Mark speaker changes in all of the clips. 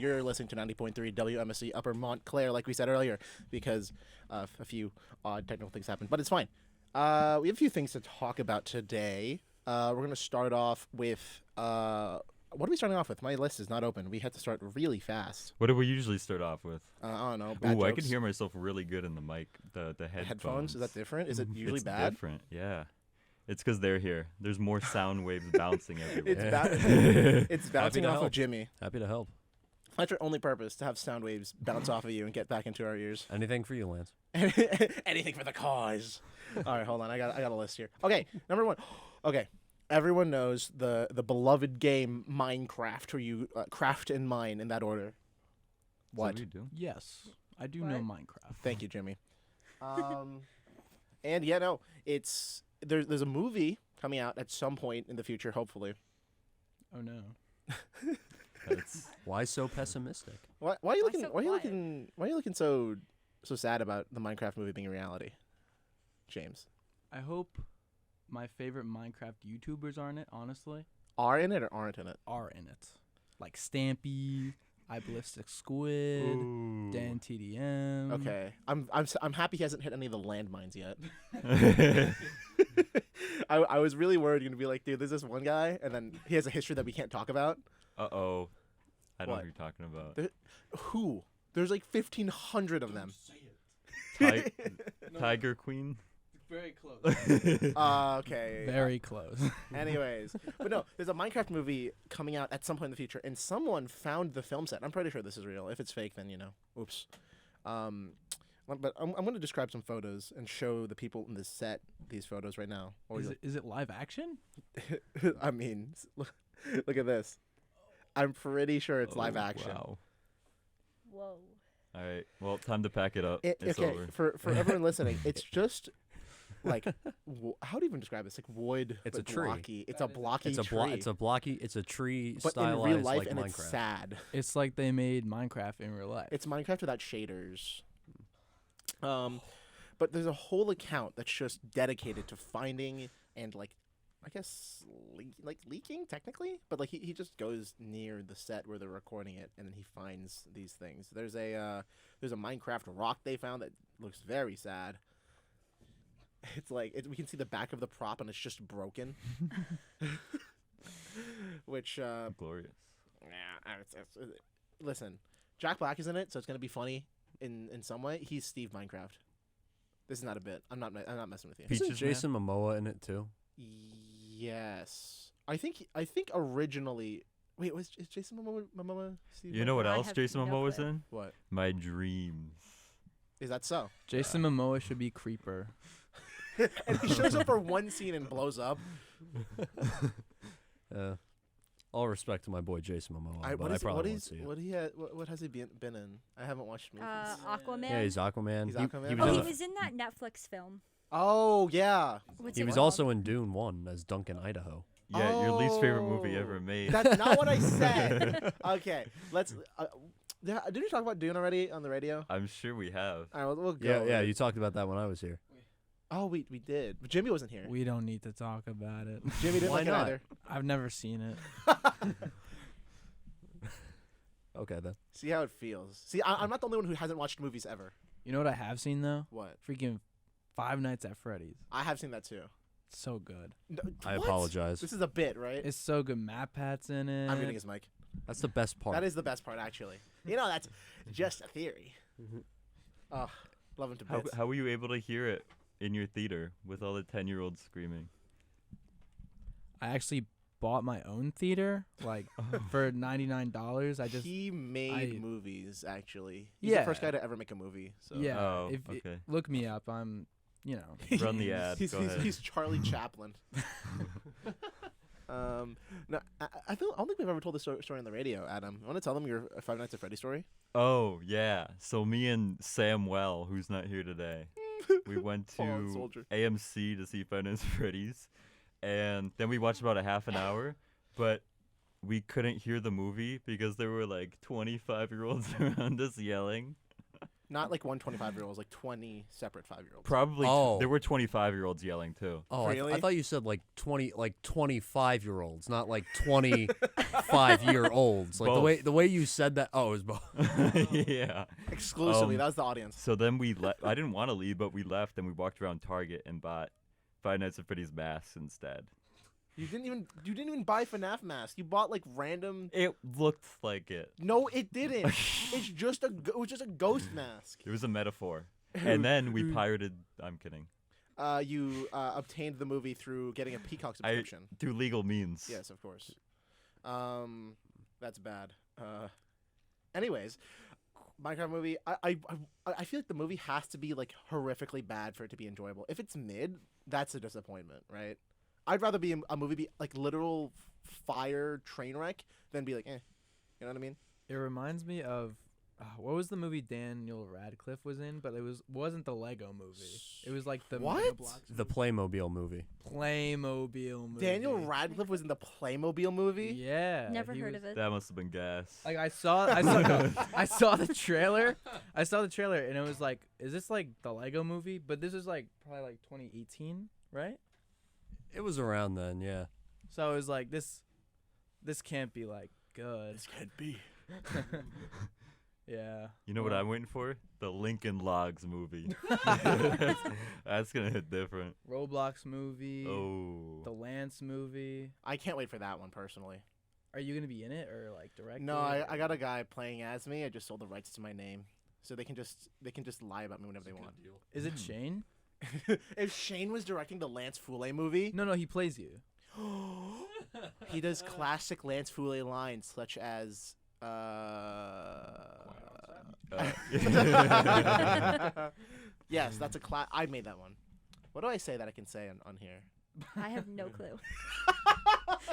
Speaker 1: You're listening to 90.3 WMSC Upper Montclair, like we said earlier, because a few odd technical things happened, but it's fine. We have a few things to talk about today. We're going to start off with... what are we starting off with? My list is not open. We had to start really fast.
Speaker 2: What do we usually start off with?
Speaker 1: I don't know. Bad
Speaker 2: Ooh, I
Speaker 1: jokes.
Speaker 2: can hear myself really good in the mic. The headphones.
Speaker 1: Is that different? Is it usually
Speaker 2: it's
Speaker 1: bad?
Speaker 2: different, yeah. It's because they're here. There's more sound waves bouncing everywhere.
Speaker 1: It's bouncing off of Jimmy.
Speaker 3: Happy to help.
Speaker 1: That's your only purpose, to have sound waves bounce off of you and get back into our ears.
Speaker 3: Anything for you, Lance.
Speaker 1: Anything for the cause. All right, hold on. I got a list here. Okay, number one. Okay, everyone knows the beloved game Minecraft, where you craft and mine in that order. What?
Speaker 2: Is that what you do?
Speaker 4: Yes, I do know Minecraft.
Speaker 1: Thank you, Jimmy. And yeah, no, it's there's a movie coming out at some point in the future, hopefully.
Speaker 4: Oh no.
Speaker 3: Why so pessimistic?
Speaker 1: Why are you
Speaker 5: Why
Speaker 1: looking?
Speaker 5: so
Speaker 1: Why are you
Speaker 5: quiet?
Speaker 1: looking? Why are you looking so sad about the Minecraft movie being a reality, James?
Speaker 4: I hope my favorite Minecraft YouTubers are in it. Honestly,
Speaker 1: Are in it or aren't in it?
Speaker 4: are in it. Like Stampy, iBallistic Squid,
Speaker 2: Ooh.
Speaker 4: Dan TDM.
Speaker 1: Okay, I'm happy he hasn't hit any of the landmines yet. I was really worried you're gonna be like, dude, there's this one guy, and then he has a history that we can't talk about.
Speaker 2: Uh-oh. I know
Speaker 1: What?
Speaker 2: what you're talking about.
Speaker 1: Who? There's like 1,500 of them.
Speaker 2: Tiger Queen?
Speaker 4: Very close.
Speaker 1: Okay.
Speaker 4: Very close.
Speaker 1: Anyways, but no, there's a Minecraft movie coming out at some point in the future, and someone found the film set. I'm pretty sure this is real. If it's fake, then oops. But I'm going to describe some photos and show the people in the set these photos right now.
Speaker 4: Is it live action?
Speaker 1: I mean, look at this. I'm pretty sure it's live action.
Speaker 2: Wow.
Speaker 5: Whoa.
Speaker 2: All right. Well, time to pack it up. It's
Speaker 1: Okay,
Speaker 2: over.
Speaker 1: for everyone listening, it's just like how do you even describe this? Like wood.
Speaker 3: It's
Speaker 1: but
Speaker 3: a tree.
Speaker 1: blocky. It's a blocky
Speaker 3: It's a
Speaker 1: tree.
Speaker 3: it's a tree
Speaker 1: but in
Speaker 3: stylized
Speaker 1: real life,
Speaker 3: like
Speaker 1: and
Speaker 3: Minecraft.
Speaker 1: it's sad.
Speaker 4: It's like they made Minecraft in real life.
Speaker 1: It's Minecraft without shaders. But there's a whole account that's just dedicated to finding and I guess leaking technically, but he just goes near the set where they're recording it, and then he finds these things. There's a Minecraft rock they found that looks very sad. It's we can see the back of the prop, and it's just broken. Which
Speaker 2: Glorious.
Speaker 1: listen, Jack Black is in it, so it's gonna be funny in some way. He's Steve Minecraft. This is not a bit. I'm not messing with you.
Speaker 2: Peaches
Speaker 3: Isn't Jason Momoa in it too?
Speaker 1: Yes, I think originally. Wait, is Jason Momoa Steve?
Speaker 2: You know what
Speaker 5: I
Speaker 2: else
Speaker 5: have
Speaker 2: Jason
Speaker 5: no
Speaker 2: Momoa's
Speaker 5: clue.
Speaker 2: in?
Speaker 1: What
Speaker 2: My Dreams.
Speaker 1: is that so?
Speaker 4: Jason Momoa should be Creeper.
Speaker 1: And he shows up for one scene and blows up.
Speaker 3: All respect to my boy Jason Momoa, but I probably won't see it.
Speaker 1: What has he been in? I haven't watched movies.
Speaker 5: Aquaman.
Speaker 3: Yeah, he's Aquaman.
Speaker 1: He's
Speaker 3: He-
Speaker 1: Aquaman?
Speaker 3: He,
Speaker 5: Oh,
Speaker 3: was,
Speaker 5: he
Speaker 3: in
Speaker 5: was in that Netflix film.
Speaker 1: Oh yeah,
Speaker 5: What's
Speaker 3: he
Speaker 5: it
Speaker 3: was
Speaker 5: called?
Speaker 3: also in Dune 1 as Duncan Idaho.
Speaker 2: Yeah, your least favorite movie
Speaker 1: Oh.
Speaker 2: ever made.
Speaker 1: That's not what I said. Okay, let's. Did you talk about Dune already on the radio?
Speaker 2: I'm sure we have.
Speaker 1: All right, we'll go.
Speaker 3: Yeah,
Speaker 1: with
Speaker 3: yeah,
Speaker 1: it.
Speaker 3: you talked about that when I was here.
Speaker 1: Oh, we did. But Jimmy wasn't here.
Speaker 4: We don't need to talk about it.
Speaker 1: Jimmy didn't
Speaker 3: Why
Speaker 1: like it
Speaker 3: not?
Speaker 1: either.
Speaker 4: I've never seen it.
Speaker 3: Okay, then.
Speaker 1: See how it feels. See, I'm not the only one who hasn't watched movies ever.
Speaker 4: You know what I have seen though?
Speaker 1: What?
Speaker 4: Freaking Five Nights at Freddy's.
Speaker 1: I have seen that too.
Speaker 4: It's so good.
Speaker 1: No,
Speaker 3: I
Speaker 1: what?
Speaker 3: apologize.
Speaker 1: This is a bit, right?
Speaker 4: It's so good. Matt Pat's in it.
Speaker 1: I'm getting his mic.
Speaker 3: That's the best part.
Speaker 1: That is the best part, actually. That's just a theory. Oh, love him to bits.
Speaker 2: How were you able to hear it in your theater with all the 10-year-olds screaming?
Speaker 4: I actually bought my own theater for $99.
Speaker 1: He made
Speaker 4: I-
Speaker 1: movies, actually. He's the
Speaker 4: Yeah.
Speaker 1: first guy to ever make a movie. So
Speaker 4: Yeah.
Speaker 2: Oh,
Speaker 4: if
Speaker 2: okay.
Speaker 4: look me up. I'm,
Speaker 2: Run the ad.
Speaker 1: He's,
Speaker 2: Go
Speaker 1: he's,
Speaker 2: ahead.
Speaker 1: he's Charlie Chaplin. No, I don't think we've ever told this story on the radio, Adam. You want to tell them your Five Nights at Freddy story?
Speaker 2: Oh, yeah. So me and Sam Well, who's not here today, we went
Speaker 1: Fallen
Speaker 2: to
Speaker 1: soldier.
Speaker 2: AMC to see Five Nights at Freddy's. And then we watched about a half an hour, but we couldn't hear the movie because there were 25-year-olds around us yelling.
Speaker 1: Not like one 25-year-olds, like 20 separate 5-year-olds.
Speaker 2: Probably.
Speaker 3: Oh.
Speaker 2: There were 25-year-olds yelling too.
Speaker 3: Oh,
Speaker 1: Really?
Speaker 3: I thought you said like 25-year-olds, not like 25-year-olds. Like
Speaker 2: Both.
Speaker 3: the way you said that. Oh, it was both.
Speaker 2: Yeah.
Speaker 1: Exclusively, that was the audience.
Speaker 2: So then I didn't want to leave, but we left and we walked around Target and bought Five Nights at Freddy's masks instead.
Speaker 1: You didn't even buy FNAF masks. You bought like random.
Speaker 2: It looked like it.
Speaker 1: No, it didn't. It was just a ghost mask.
Speaker 2: It was a metaphor. And then we pirated. I'm kidding.
Speaker 1: You obtained the movie through getting a Peacock subscription.
Speaker 2: Through legal means.
Speaker 1: Yes, of course. That's bad. Anyways, Minecraft movie. I feel like the movie has to be like horrifically bad for it to be enjoyable. If it's mid, that's a disappointment, right? I'd rather be a movie be like literal fire train wreck than be like, eh. You know what I mean?
Speaker 4: It reminds me of what was the movie Daniel Radcliffe was in, but wasn't the Lego movie. It was like the
Speaker 1: What?
Speaker 4: Mega Bloks
Speaker 3: The Playmobil movie.
Speaker 4: Playmobil movie.
Speaker 1: Daniel Radcliffe was in the Playmobil movie.
Speaker 4: Yeah.
Speaker 5: Never
Speaker 4: he
Speaker 5: heard
Speaker 4: was-
Speaker 5: of it.
Speaker 2: That must have been gas.
Speaker 4: Like I saw the trailer. I saw the trailer and it was like, is this like the Lego movie? But this is like probably like 2018, right?
Speaker 3: It was around then, yeah.
Speaker 4: So it was like this can't be like good.
Speaker 1: This can't be.
Speaker 4: Yeah.
Speaker 2: You know what I'm waiting for? The Lincoln Logs movie. That's gonna hit different.
Speaker 4: Roblox movie.
Speaker 2: Oh.
Speaker 4: The Lance movie.
Speaker 1: I can't wait for that one personally.
Speaker 4: Are you gonna be in it or like direct?
Speaker 1: No, I got a guy playing as me. I just sold the rights to my name, so they can just lie about me whenever they want.
Speaker 4: Is it Shane?
Speaker 1: If Shane was directing the Lance Fule movie,
Speaker 4: No, he plays you.
Speaker 1: he does classic Lance Fule lines such as yes, that's a I made that one. What do I say that I can say on here?
Speaker 5: I have no clue.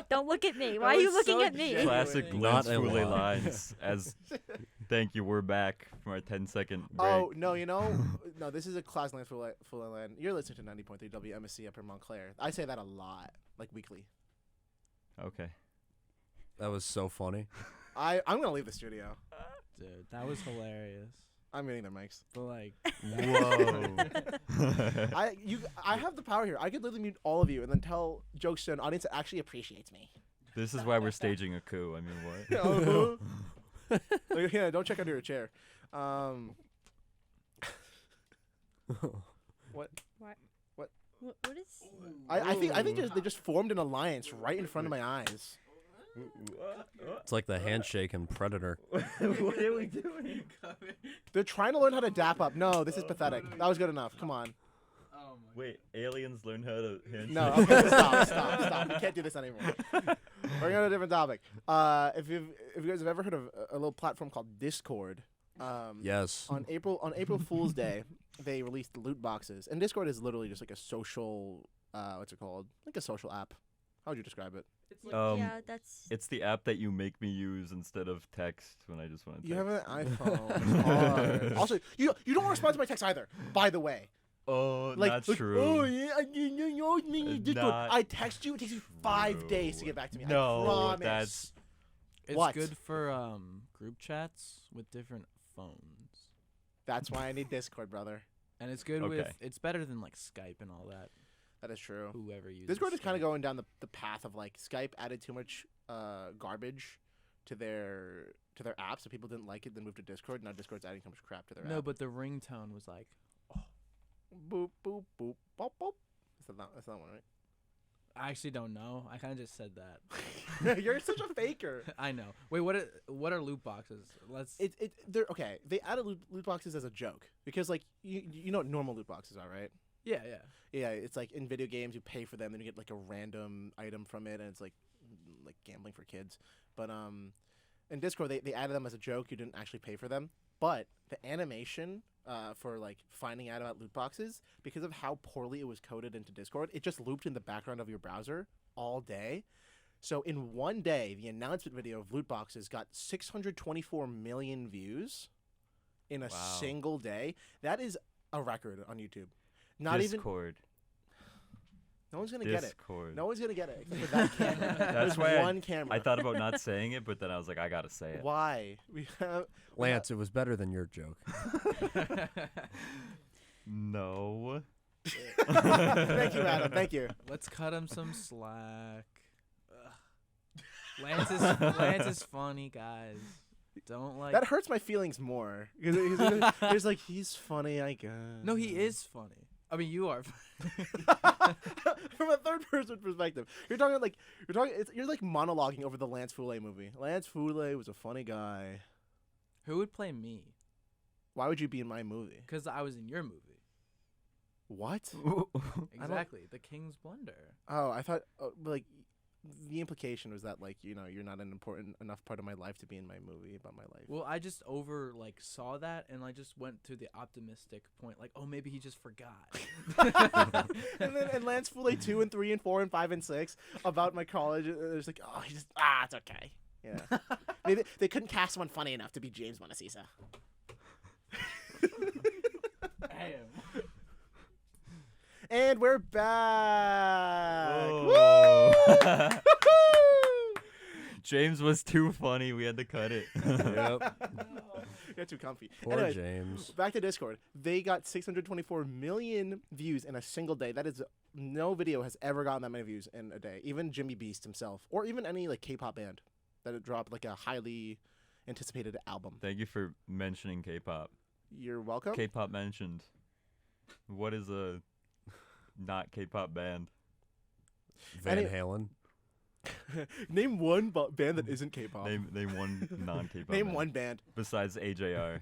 Speaker 5: Don't look at me. Why are you
Speaker 1: was
Speaker 5: looking
Speaker 1: so
Speaker 5: at me?
Speaker 1: genuine.
Speaker 2: Classic
Speaker 3: Not
Speaker 2: Lance
Speaker 3: a
Speaker 2: Fule
Speaker 3: lie.
Speaker 2: lines. As thank you, we're back from our 10-second break.
Speaker 1: Oh no, no, this is a classic Lance Fule line. You're listening to 90.3 WMSC up in Montclair. I say that a lot, like weekly.
Speaker 2: Okay.
Speaker 3: That was so funny.
Speaker 1: I'm gonna leave the studio.
Speaker 4: Dude, that was hilarious.
Speaker 1: I'm getting their mics.
Speaker 4: But like,
Speaker 2: Whoa.
Speaker 1: I have the power here. I could literally mute all of you and then tell jokes to an audience that actually appreciates me.
Speaker 2: This is why we're staging a coup. I mean, what?
Speaker 1: Like, yeah, don't check under your chair. What?
Speaker 5: What is?
Speaker 1: I think they just formed an alliance right in front of my eyes.
Speaker 3: It's like the handshake in Predator.
Speaker 2: What are we doing?
Speaker 1: They're trying to learn how to dap up. No, this is pathetic. That was good enough. Come on.
Speaker 4: oh my.
Speaker 2: Wait, aliens learn how to handshake?
Speaker 1: No, okay, stop. We can't do this anymore. We're going on a different topic. If you guys have ever heard of a little platform called Discord,
Speaker 3: Yes.
Speaker 1: on April Fool's Day, they released loot boxes. And Discord is literally just like a social, what's it called? Like a social app. How would you describe it?
Speaker 5: Yeah, that's.
Speaker 2: It's the app that you make me use instead of text when I just want to text.
Speaker 1: You have an iPhone. Hard. Also, you don't respond to my text either, by the way.
Speaker 2: Oh,
Speaker 1: Like,
Speaker 2: not
Speaker 1: like,
Speaker 2: true.
Speaker 1: oh, yeah, you me Discord.
Speaker 2: Not
Speaker 1: I text you, it takes you 5 days to
Speaker 2: true.
Speaker 1: get back to me.
Speaker 2: No,
Speaker 1: I promise.
Speaker 2: that's-
Speaker 4: It's
Speaker 1: What?
Speaker 4: good for group chats with different phones.
Speaker 1: That's why I need Discord, brother.
Speaker 4: And it's good with
Speaker 2: Okay.
Speaker 4: it's better than like Skype and all that.
Speaker 1: That is true.
Speaker 4: Whoever uses
Speaker 1: Discord is kind of
Speaker 4: Skype.
Speaker 1: going down the path of like Skype added too much garbage to their app, so people didn't like it, then moved to Discord. Now Discord's adding too much crap to their
Speaker 4: No,
Speaker 1: app.
Speaker 4: but the ringtone was like,
Speaker 1: Boop boop boop boop boop. That's that one, right?
Speaker 4: I actually don't know. I kind of just said that.
Speaker 1: You're such a faker.
Speaker 4: I know. Wait, what are loot boxes? Let's.
Speaker 1: They're okay. They added loot boxes as a joke because like you know what normal loot boxes are, right?
Speaker 4: yeah.
Speaker 1: Yeah, it's like in video games you pay for them, then you get like a random item from it, and it's like gambling for kids. But in Discord they added them as a joke. You didn't actually pay for them, but the animation for like finding out about loot boxes, because of how poorly it was coded into Discord, it just looped in the background of your browser all day. So in one day, the announcement video of loot boxes got 624 million views in a
Speaker 2: Wow.
Speaker 1: single day. That is a record on YouTube. Not even
Speaker 2: Discord.
Speaker 1: No one's gonna get it.
Speaker 2: Discord.
Speaker 1: No one's gonna get it except for that camera.
Speaker 2: That's
Speaker 1: There's
Speaker 2: why
Speaker 1: one camera.
Speaker 2: I thought about not saying it, but then I was like, I gotta say it.
Speaker 1: Why?
Speaker 3: Lance, it was better than your joke.
Speaker 2: No.
Speaker 1: Thank you, Adam. Thank you.
Speaker 4: Let's cut him some slack. Ugh. Lance is funny, guys. Don't like.
Speaker 1: That hurts my feelings more because he's like he's funny, I guess.
Speaker 4: No, he is funny. I mean, you are.
Speaker 1: From a third person perspective, you're like monologuing over the Lance Fule movie. Lance Fule was a funny guy.
Speaker 4: Who would play me?
Speaker 1: Why would you be in my movie?
Speaker 4: Because I was in your movie.
Speaker 1: What?
Speaker 4: Exactly. The King's Blunder.
Speaker 1: Oh, I thought like the implication was that like you're not an important enough part of my life to be in my movie about my life.
Speaker 4: Well, I just saw that and I just went to the optimistic point, like, oh, maybe he just forgot.
Speaker 1: and Lance Fule 2 and 3 and 4 and 5 and 6 about my college. It's like, oh, he just it's okay. Yeah. Maybe they couldn't cast someone funny enough to be James Monasisa.
Speaker 4: Damn.
Speaker 1: And we're back.
Speaker 2: Woo! James was too funny. We had to cut it.
Speaker 3: Yep.
Speaker 1: You're too comfy.
Speaker 3: Poor
Speaker 1: Anyways,
Speaker 3: James.
Speaker 1: back to Discord. They got 624 million views in a single day. That is, no video has ever gotten that many views in a day. Even Jimmy Beast himself, or even any like K-pop band that had dropped like a highly anticipated album.
Speaker 2: Thank you for mentioning K-pop.
Speaker 1: You're welcome.
Speaker 2: K-pop mentioned. What is a not K-pop band?
Speaker 3: Van Halen.
Speaker 1: Name one band that isn't K-pop.
Speaker 2: Name one non-K-pop.
Speaker 1: Name
Speaker 2: band
Speaker 1: one band.
Speaker 2: besides AJR.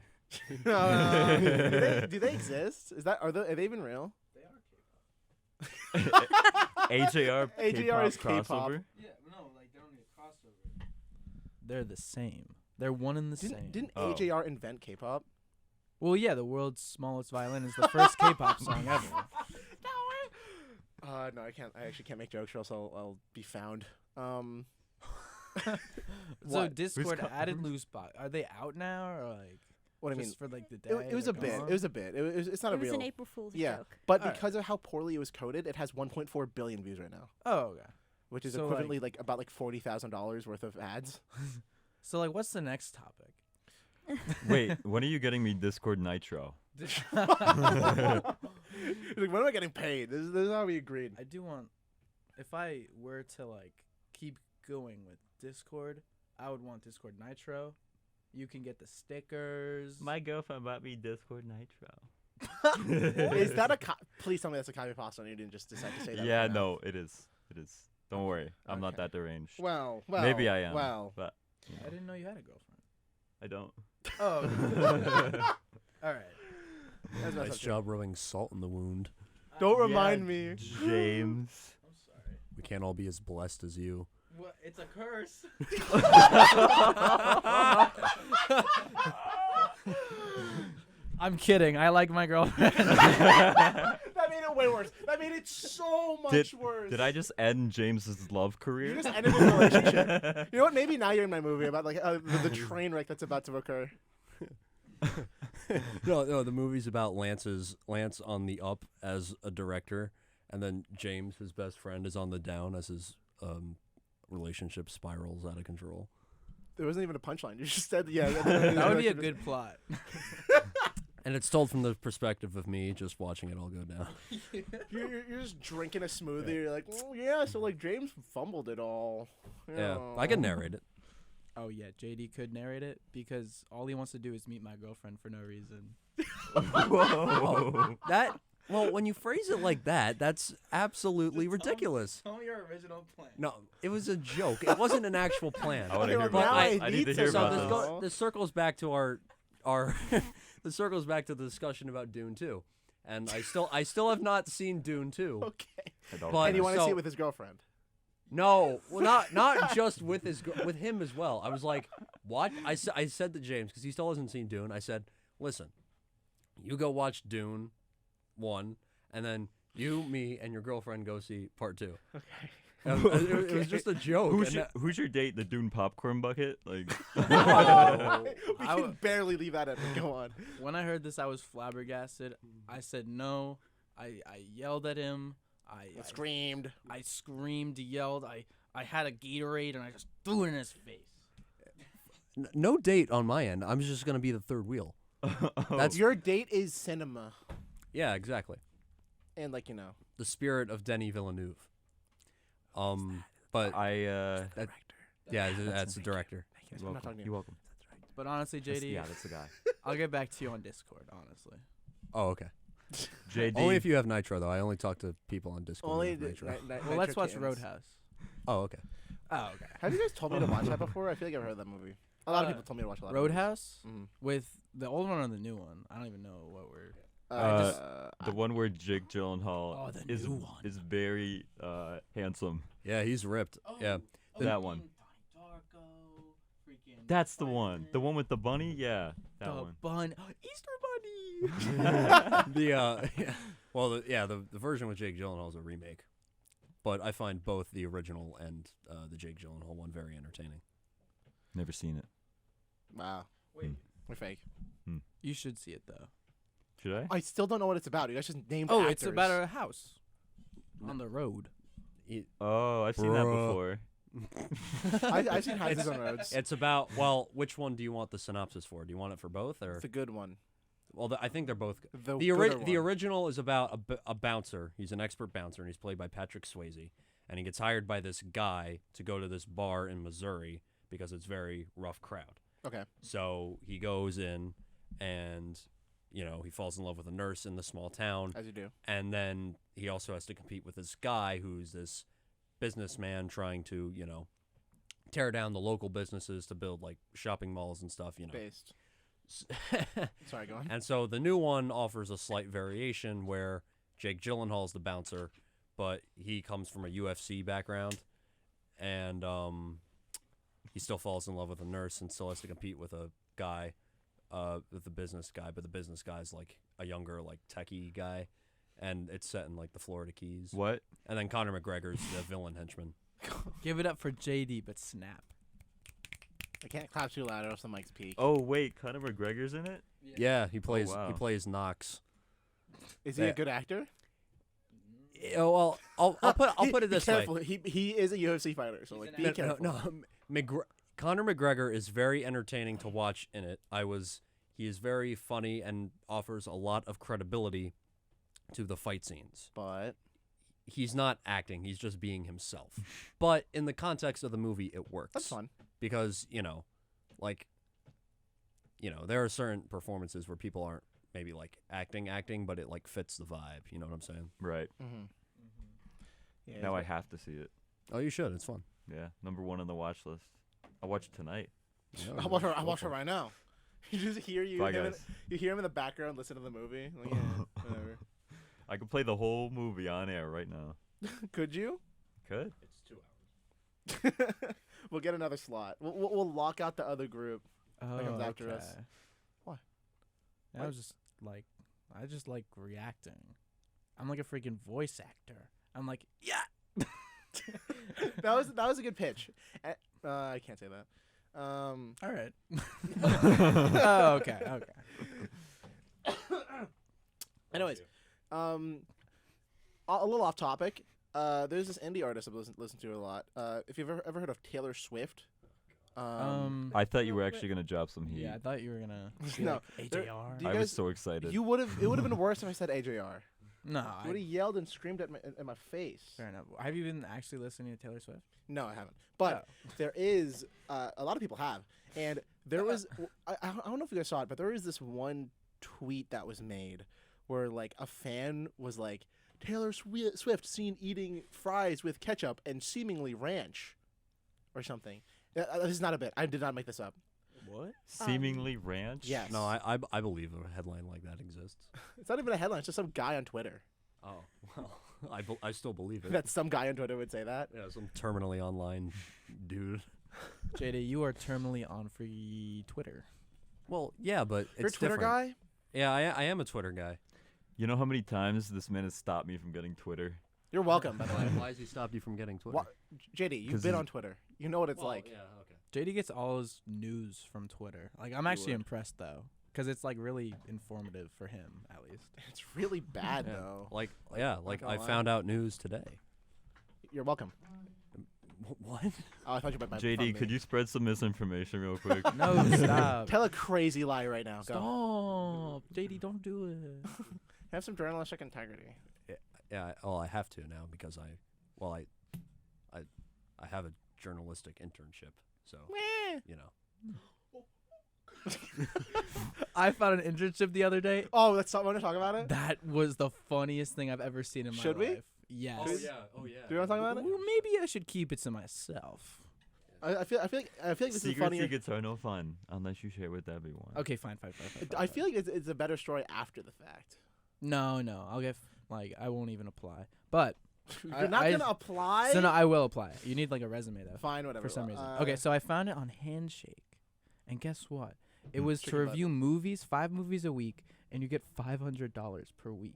Speaker 1: Do they exist? Are they even real?
Speaker 2: AJR
Speaker 1: AJR is
Speaker 2: K-pop
Speaker 1: K-pop.
Speaker 2: crossover.
Speaker 4: Yeah, no, like they don't need a crossover. They're the same. They're one and the same.
Speaker 1: Didn't
Speaker 2: Oh.
Speaker 1: AJR invent K-pop?
Speaker 4: Well, yeah, the world's smallest violin is the first K-pop song ever.
Speaker 1: No, I can't. I actually can't make jokes, or else I'll be found.
Speaker 4: So
Speaker 1: What?
Speaker 4: Discord added loose bot. Are they out now, or like?
Speaker 1: What do you mean?
Speaker 4: Just for like the day.
Speaker 1: It was a bit. It was a bit. It's not
Speaker 5: It
Speaker 1: a
Speaker 5: was
Speaker 1: real.
Speaker 5: an April Fool's joke.
Speaker 1: But
Speaker 4: Alright.
Speaker 1: because of how poorly it was coded, it has 1.4 billion views right now,
Speaker 4: Oh, okay.
Speaker 1: which is
Speaker 4: So,
Speaker 1: equivalently like about like $40,000 worth of ads.
Speaker 4: So like, what's the next topic?
Speaker 2: Wait, when are you getting me Discord Nitro?
Speaker 1: He's like, when am I getting paid? This is how we agreed.
Speaker 4: I do want, if I were to like keep going with Discord, I would want Discord Nitro. You can get the stickers.
Speaker 2: My girlfriend bought me Discord Nitro.
Speaker 1: Is that a please tell me that's a copy pasta and you didn't just decide to say that?
Speaker 2: Yeah,
Speaker 1: right now.
Speaker 2: no, it is. It is. Don't worry, I'm not
Speaker 1: Okay.
Speaker 2: that deranged.
Speaker 1: Well,
Speaker 2: Maybe I am.
Speaker 1: Well,
Speaker 2: but you
Speaker 4: I
Speaker 2: know,
Speaker 4: didn't know you had a girlfriend.
Speaker 2: I don't.
Speaker 4: Oh. All right.
Speaker 1: that's messed
Speaker 3: Nice
Speaker 1: up,
Speaker 3: job rubbing salt in the wound.
Speaker 1: Don't remind me.
Speaker 2: James.
Speaker 4: I'm sorry.
Speaker 3: We can't all be as blessed as you.
Speaker 4: What? It's a curse. I'm kidding. I like my girlfriend.
Speaker 1: That made it way worse. That made it so much worse.
Speaker 2: Did I just end James's love career?
Speaker 1: You just ended his relationship. You know what? Maybe now you're in my movie about like the train wreck that's about to occur.
Speaker 3: No, the movie's about Lance on the up as a director, and then James, his best friend, is on the down as his relationship spirals out of control.
Speaker 1: There wasn't even a punchline. You just said, yeah.
Speaker 4: That would be a good plot.
Speaker 3: And it's told from the perspective of me just watching it all go down.
Speaker 1: You're just drinking a smoothie. You're like, oh, yeah, so like James fumbled it all.
Speaker 3: Yeah, I can narrate it.
Speaker 4: Oh yeah, JD could narrate it because all he wants to do is meet my girlfriend for no reason.
Speaker 2: Whoa.
Speaker 3: Well, when you phrase it like that, that's absolutely ridiculous.
Speaker 4: Tell me your original plan.
Speaker 3: No, it was a joke. It wasn't an actual plan.
Speaker 2: I want to
Speaker 1: Okay,
Speaker 2: hear
Speaker 1: well,
Speaker 2: about
Speaker 1: now
Speaker 2: this.
Speaker 1: I
Speaker 2: I need
Speaker 1: need
Speaker 2: to
Speaker 1: to
Speaker 2: hear
Speaker 1: know.
Speaker 2: about
Speaker 1: So
Speaker 2: this.
Speaker 3: This circles back to our this circles back to the discussion about Dune 2. And I still have not seen Dune 2.
Speaker 1: Okay.
Speaker 2: I don't
Speaker 3: But-
Speaker 1: And you want to
Speaker 3: so-
Speaker 1: see it with his girlfriend?
Speaker 3: No, well, not just with with him as well. I was like, what? I said to James, because he still hasn't seen Dune. I said, listen, you go watch Dune 1, and then you, me, and your girlfriend go see part 2.
Speaker 1: Okay.
Speaker 3: It was just a joke.
Speaker 2: Who's your date? The Dune popcorn bucket? Like,
Speaker 1: We
Speaker 4: I
Speaker 1: can
Speaker 4: w-
Speaker 1: barely leave that in. But go on.
Speaker 4: When I heard this, I was flabbergasted. I said no. I yelled at him. I
Speaker 1: Screamed.
Speaker 4: I screamed, yelled. I had a Gatorade and I just threw it in his face.
Speaker 3: No date on my end. I'm just gonna be the third wheel. That's
Speaker 1: Your date is cinema,
Speaker 3: yeah, exactly.
Speaker 1: and
Speaker 3: The spirit of Denis Villeneuve. But
Speaker 2: That,
Speaker 3: yeah, that's the director.
Speaker 1: I'm
Speaker 2: you're
Speaker 1: not talking
Speaker 2: welcome.
Speaker 1: to
Speaker 2: You're
Speaker 1: you.
Speaker 2: welcome.
Speaker 4: But honestly, JD,
Speaker 2: Yeah, that's the guy.
Speaker 4: I'll get back to you on Discord. Honestly.
Speaker 3: Oh, okay.
Speaker 2: JD.
Speaker 3: Only if you have Nitro though. I only talk to people on Discord.
Speaker 1: Only
Speaker 3: who have Nitro.
Speaker 4: Well, let's watch Roadhouse.
Speaker 3: Oh, okay.
Speaker 4: Oh, okay.
Speaker 1: Have you guys told me to watch that before? I feel like I've heard that movie. A lot of people told me to watch a lot.
Speaker 4: Roadhouse
Speaker 1: Mm-hmm.
Speaker 4: with the old one or the new one. I don't even know what we're.
Speaker 2: The one where Jake Gyllenhaal
Speaker 4: Oh, the
Speaker 2: is
Speaker 4: new one.
Speaker 2: is very handsome.
Speaker 3: Yeah, he's ripped. Yeah.
Speaker 2: That one. That's the one. The one with the bunny. Yeah, that
Speaker 4: The
Speaker 2: one.
Speaker 4: bun. Easter Bunny.
Speaker 3: The version with Jake Gyllenhaal is a remake, but I find both the original and the Jake Gyllenhaal one very entertaining.
Speaker 2: Never seen it.
Speaker 1: Wow.
Speaker 2: Wait.
Speaker 1: We're fake.
Speaker 4: You should see it though.
Speaker 2: Should I?
Speaker 1: I still don't know what it's about. You guys just named
Speaker 4: Oh,
Speaker 1: actors.
Speaker 4: it's about a house on the road.
Speaker 2: Oh, I've seen that
Speaker 3: Bruh.
Speaker 2: before.
Speaker 1: I've seen Houses on Roads.
Speaker 3: It's about which one do you want the synopsis for? Do you want it for both or?
Speaker 1: It's a good one.
Speaker 3: Well, I think they're both.
Speaker 1: The
Speaker 3: The
Speaker 1: gooder one.
Speaker 3: original is about a bouncer. He's an expert bouncer, and he's played by Patrick Swayze. And he gets hired by this guy to go to this bar in Missouri because it's very rough crowd.
Speaker 1: Okay.
Speaker 3: So he goes in, and he falls in love with a nurse in the small town,
Speaker 1: As you do.
Speaker 3: and then he also has to compete with this guy who's this businessman trying to tear down the local businesses to build like shopping malls and stuff.
Speaker 1: Based. Sorry, go on.
Speaker 3: And so the new one offers a slight variation where Jake Gyllenhaal's the bouncer, but he comes from a UFC background, and he still falls in love with a nurse and still has to compete with a guy, with the business guy, but the business guy's like a younger, like techie guy, and it's set in like the Florida Keys.
Speaker 2: What?
Speaker 3: And then Conor McGregor's the villain henchman.
Speaker 4: Give it up for JD, but snap.
Speaker 1: I can't clap too loud or else the mic's peak.
Speaker 2: Oh wait, Conor McGregor's in it.
Speaker 3: Yeah, he plays
Speaker 2: wow.
Speaker 3: he plays Knox.
Speaker 1: Is he a good actor?
Speaker 3: Oh, well, I'll put it
Speaker 1: Be
Speaker 3: this
Speaker 1: careful.
Speaker 3: way.
Speaker 1: He is a UFC fighter, so like be careful.
Speaker 3: Conor McGregor is very entertaining to watch in it. He is very funny and offers a lot of credibility to the fight scenes.
Speaker 1: But
Speaker 3: He's not acting; he's just being himself. But in the context of the movie, it works.
Speaker 1: that's fun.
Speaker 3: Because there are certain performances where people aren't maybe like acting, but it like fits the vibe. You know what I'm saying?
Speaker 2: Right.
Speaker 1: Mm-hmm. Yeah,
Speaker 2: Now I have to see it.
Speaker 3: Oh, you should. It's fun.
Speaker 2: Yeah, #1 on the watch list. I'll watch it tonight.
Speaker 3: Yeah,
Speaker 1: I'll watch her right now. You just hear
Speaker 2: Bye,
Speaker 1: him.
Speaker 2: guys.
Speaker 1: You hear him in the background, listen to the movie. Like, yeah, whatever.
Speaker 2: I could play the whole movie on air right now.
Speaker 1: Could you?
Speaker 2: Could.
Speaker 3: It's 2 hours.
Speaker 1: We'll get another slot. We'll lock out the other group.
Speaker 4: Oh,
Speaker 1: comes after us. What?
Speaker 4: I was just like, I just like reacting. I'm like a freaking voice actor. I'm like, yeah.
Speaker 1: that was a good pitch. I can't say that.
Speaker 4: All right. Oh, okay.
Speaker 1: Anyways, a little off topic. There's this indie artist I've listened to a lot. If you've ever heard of Taylor Swift.
Speaker 2: I thought you were actually gonna drop some heat.
Speaker 4: Yeah, I thought you were gonna.
Speaker 1: No,
Speaker 4: like
Speaker 1: there-
Speaker 4: AJR.
Speaker 1: do you
Speaker 2: I
Speaker 1: guys-
Speaker 2: was so excited.
Speaker 1: It would have been worse if I said AJR.
Speaker 4: No,
Speaker 1: You would have yelled and screamed at my face.
Speaker 4: fair enough. Have you been actually listening to Taylor Swift?
Speaker 1: No, I haven't. But there is a lot of people have, and there was I don't know if you guys saw it, but there was this one tweet that was made where like a fan was like, Taylor Swift seen eating fries with ketchup and seemingly ranch, or something. This is not a bit. I did not make this up.
Speaker 4: What?
Speaker 2: Seemingly ranch.
Speaker 1: Yes.
Speaker 3: No, I believe a headline like that exists.
Speaker 1: It's not even a headline. It's just some guy on Twitter.
Speaker 3: Oh well, I still believe it.
Speaker 1: That some guy on Twitter would say that.
Speaker 3: Yeah, some terminally online dude.
Speaker 4: JD, you are terminally on free Twitter.
Speaker 3: Well, yeah, but
Speaker 1: You're a
Speaker 3: it's
Speaker 1: Twitter
Speaker 3: different.
Speaker 1: guy.
Speaker 3: Yeah, I am a Twitter guy.
Speaker 2: You know how many times this man has stopped me from getting Twitter?
Speaker 1: You're welcome, by the way.
Speaker 3: Why has he stopped you from getting Twitter?
Speaker 1: JD, you've
Speaker 2: 'Cause
Speaker 1: been
Speaker 2: he's-
Speaker 1: on Twitter. You know what it's like.
Speaker 3: Yeah, okay.
Speaker 4: JD gets all his news from Twitter. Like, I'm actually impressed though, because it's like really informative for him at least.
Speaker 1: It's really bad
Speaker 3: Yeah.
Speaker 1: though.
Speaker 3: Like
Speaker 1: gonna
Speaker 3: I
Speaker 1: lie.
Speaker 3: found out news today.
Speaker 1: You're welcome.
Speaker 3: What?
Speaker 1: Oh, I thought you meant my
Speaker 2: JD, could you spread some misinformation real quick?
Speaker 4: No, stop.
Speaker 1: tell a crazy lie right now? Go.
Speaker 4: Stop, JD, don't do it.
Speaker 1: Have some journalistic integrity.
Speaker 3: Yeah. Well, I have to now because I have a journalistic internship. So
Speaker 1: Meh.
Speaker 3: you know.
Speaker 4: I found an internship the other day.
Speaker 1: Oh, let's want to talk about it.
Speaker 4: That was the funniest thing I've ever seen in my
Speaker 1: Should we?
Speaker 4: life. Yes.
Speaker 3: Oh yeah.
Speaker 1: Do you want to talk about it?
Speaker 4: Well, maybe I should keep it to myself.
Speaker 1: I feel like this is
Speaker 2: Secret
Speaker 1: funnier.
Speaker 2: secrets are no fun unless you share with everyone.
Speaker 4: Okay, fine.
Speaker 1: I feel like it's a better story after the fact.
Speaker 4: No, I'll get I won't even apply. But
Speaker 1: You're not gonna apply.
Speaker 4: so no, I will apply. You need like a resume though.
Speaker 1: Fine, whatever.
Speaker 4: For some reason. Okay, so I found it on Handshake, and guess what? It was to
Speaker 1: Chicken butt.
Speaker 4: review movies, 5 movies a week, and you get $500 per week.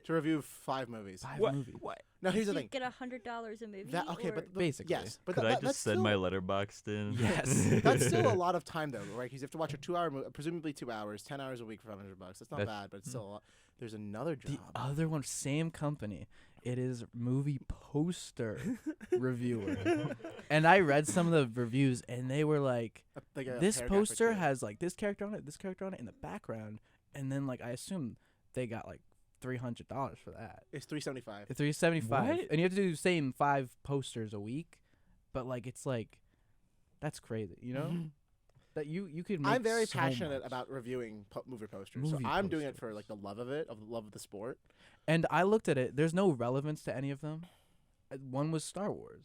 Speaker 1: to review 5 movies.
Speaker 4: 5
Speaker 2: What?
Speaker 4: movies.
Speaker 2: What?
Speaker 1: Now here's
Speaker 5: So
Speaker 1: the
Speaker 5: you
Speaker 1: thing.
Speaker 5: get $100 a movie.
Speaker 1: That okay,
Speaker 5: or
Speaker 1: but
Speaker 4: Basically.
Speaker 1: yes, but
Speaker 2: Could I
Speaker 1: that's
Speaker 2: just send
Speaker 1: still,
Speaker 2: my letterboxed in?
Speaker 4: Yes.
Speaker 1: That's still a lot of time though, right? Because you have to watch a 2-hour, presumably 2 hours, 10 hours a week for $500. That's not bad, but it's still a lot. There's another job.
Speaker 4: The other one, same company. It is movie poster reviewer. And I read some of the reviews, and they were like,
Speaker 1: Like a
Speaker 4: this
Speaker 1: paragraph or
Speaker 4: poster
Speaker 1: two.
Speaker 4: has like this character on it in the background, and then like I assume they got like $300 for that.
Speaker 1: It's $375.
Speaker 4: $375,
Speaker 3: What?
Speaker 4: and you have to do the same 5 posters a week, but like it's like that's crazy, you know? That you could. Make
Speaker 1: I'm very
Speaker 4: so
Speaker 1: passionate
Speaker 4: much.
Speaker 1: about reviewing movie posters.
Speaker 4: Movie
Speaker 1: so I'm doing it
Speaker 4: posters.
Speaker 1: for like the love of it, of the love of the sport.
Speaker 4: And I looked at it. There's no relevance to any of them. One was Star Wars.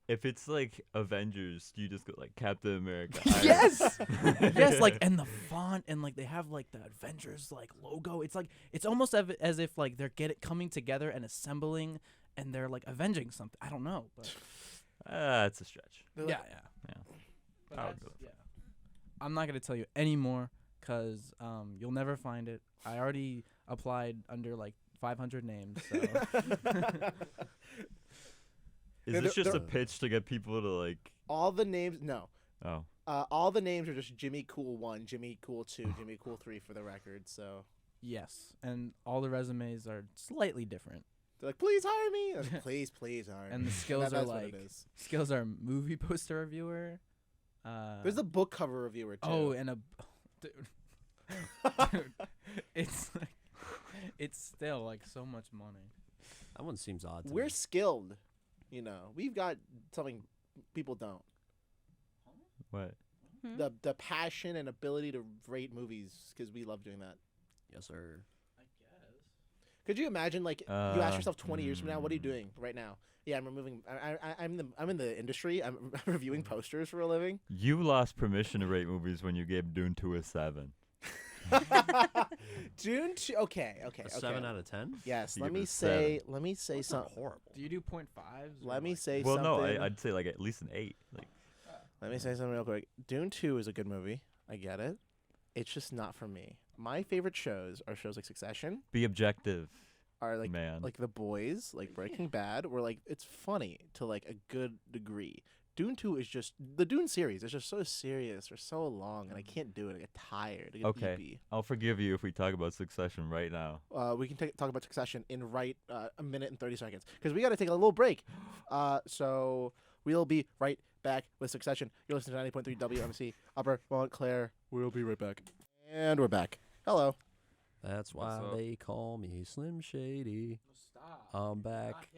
Speaker 2: If it's like Avengers, you just go like Captain America.
Speaker 4: Yes, yes, like and the font and like they have like the Avengers like logo. It's like it's almost as if like they're coming together and assembling and they're like avenging something. I don't know, but
Speaker 2: That's a stretch.
Speaker 1: They're
Speaker 4: yeah,
Speaker 1: like-
Speaker 2: Yeah.
Speaker 4: But
Speaker 2: I would
Speaker 4: that's-
Speaker 2: go
Speaker 4: yeah. I'm not gonna tell you anymore because you'll never find it. I already applied under like 500 names. So.
Speaker 2: Is
Speaker 1: Yeah,
Speaker 2: this just a
Speaker 1: they're-
Speaker 2: pitch to get people to like?
Speaker 1: all the names, no.
Speaker 2: Oh,
Speaker 1: All the names are just Jimmy Cool 1, Jimmy Cool 2, Jimmy Cool 3 for the record. So
Speaker 4: Yes, and all the resumes are slightly different.
Speaker 1: they're like, please hire me. I was like, please hire me.
Speaker 4: And the skills
Speaker 1: That's
Speaker 4: are
Speaker 1: what
Speaker 4: like
Speaker 1: it is.
Speaker 4: skills are movie poster reviewer.
Speaker 1: There's the book cover reviewer too.
Speaker 4: oh, and dude, it's like, it's still like so much money.
Speaker 3: That one seems odd. To
Speaker 1: We're
Speaker 3: me.
Speaker 1: skilled. You know, we've got something people don't.
Speaker 2: what?
Speaker 5: Hmm?
Speaker 1: The passion and ability to rate movies because we love doing that.
Speaker 3: Yes, sir.
Speaker 1: Could you imagine, like, you ask yourself 20 years from now, what are you
Speaker 2: mm.
Speaker 1: doing right now? Yeah, I'm removing. I'm in the industry. I'm reviewing posters for a living.
Speaker 2: You lost permission to rate movies when you gave Dune 2 a 7.
Speaker 1: Dune 2. Okay.
Speaker 3: A 7 out of 10.
Speaker 1: Yes.
Speaker 2: You
Speaker 1: Let
Speaker 2: give it
Speaker 1: me
Speaker 2: a
Speaker 1: say.
Speaker 2: 7.
Speaker 1: Let me say
Speaker 3: That's not
Speaker 1: something.
Speaker 3: horrible.
Speaker 4: Do you do 0.5s?
Speaker 1: Let me say
Speaker 2: Well,
Speaker 1: something.
Speaker 2: no, I'd say like at least an 8. Like,
Speaker 1: Let me say something real quick. Dune 2 is a good movie. I get it. It's just not for me. My favorite shows are shows like Succession,
Speaker 2: be objective,
Speaker 1: are like
Speaker 2: man.
Speaker 1: The Boys, like Breaking Bad, where like it's funny to like a good degree. Dune 2 is just the Dune series is just so serious for so long, and I can't do it. I get tired. I get
Speaker 2: Okay.
Speaker 1: beepy.
Speaker 2: I'll forgive you if we talk about Succession right now.
Speaker 1: We can talk about Succession in a minute and 30 seconds because we got to take a little break. So we'll be right back with Succession. You're listening to 90.3 WMC Upper Montclair. We'll be right back. And we're back. Hello.
Speaker 3: That's why
Speaker 2: What's up?
Speaker 3: they call me Slim Shady.
Speaker 4: Stop.
Speaker 3: I'm back.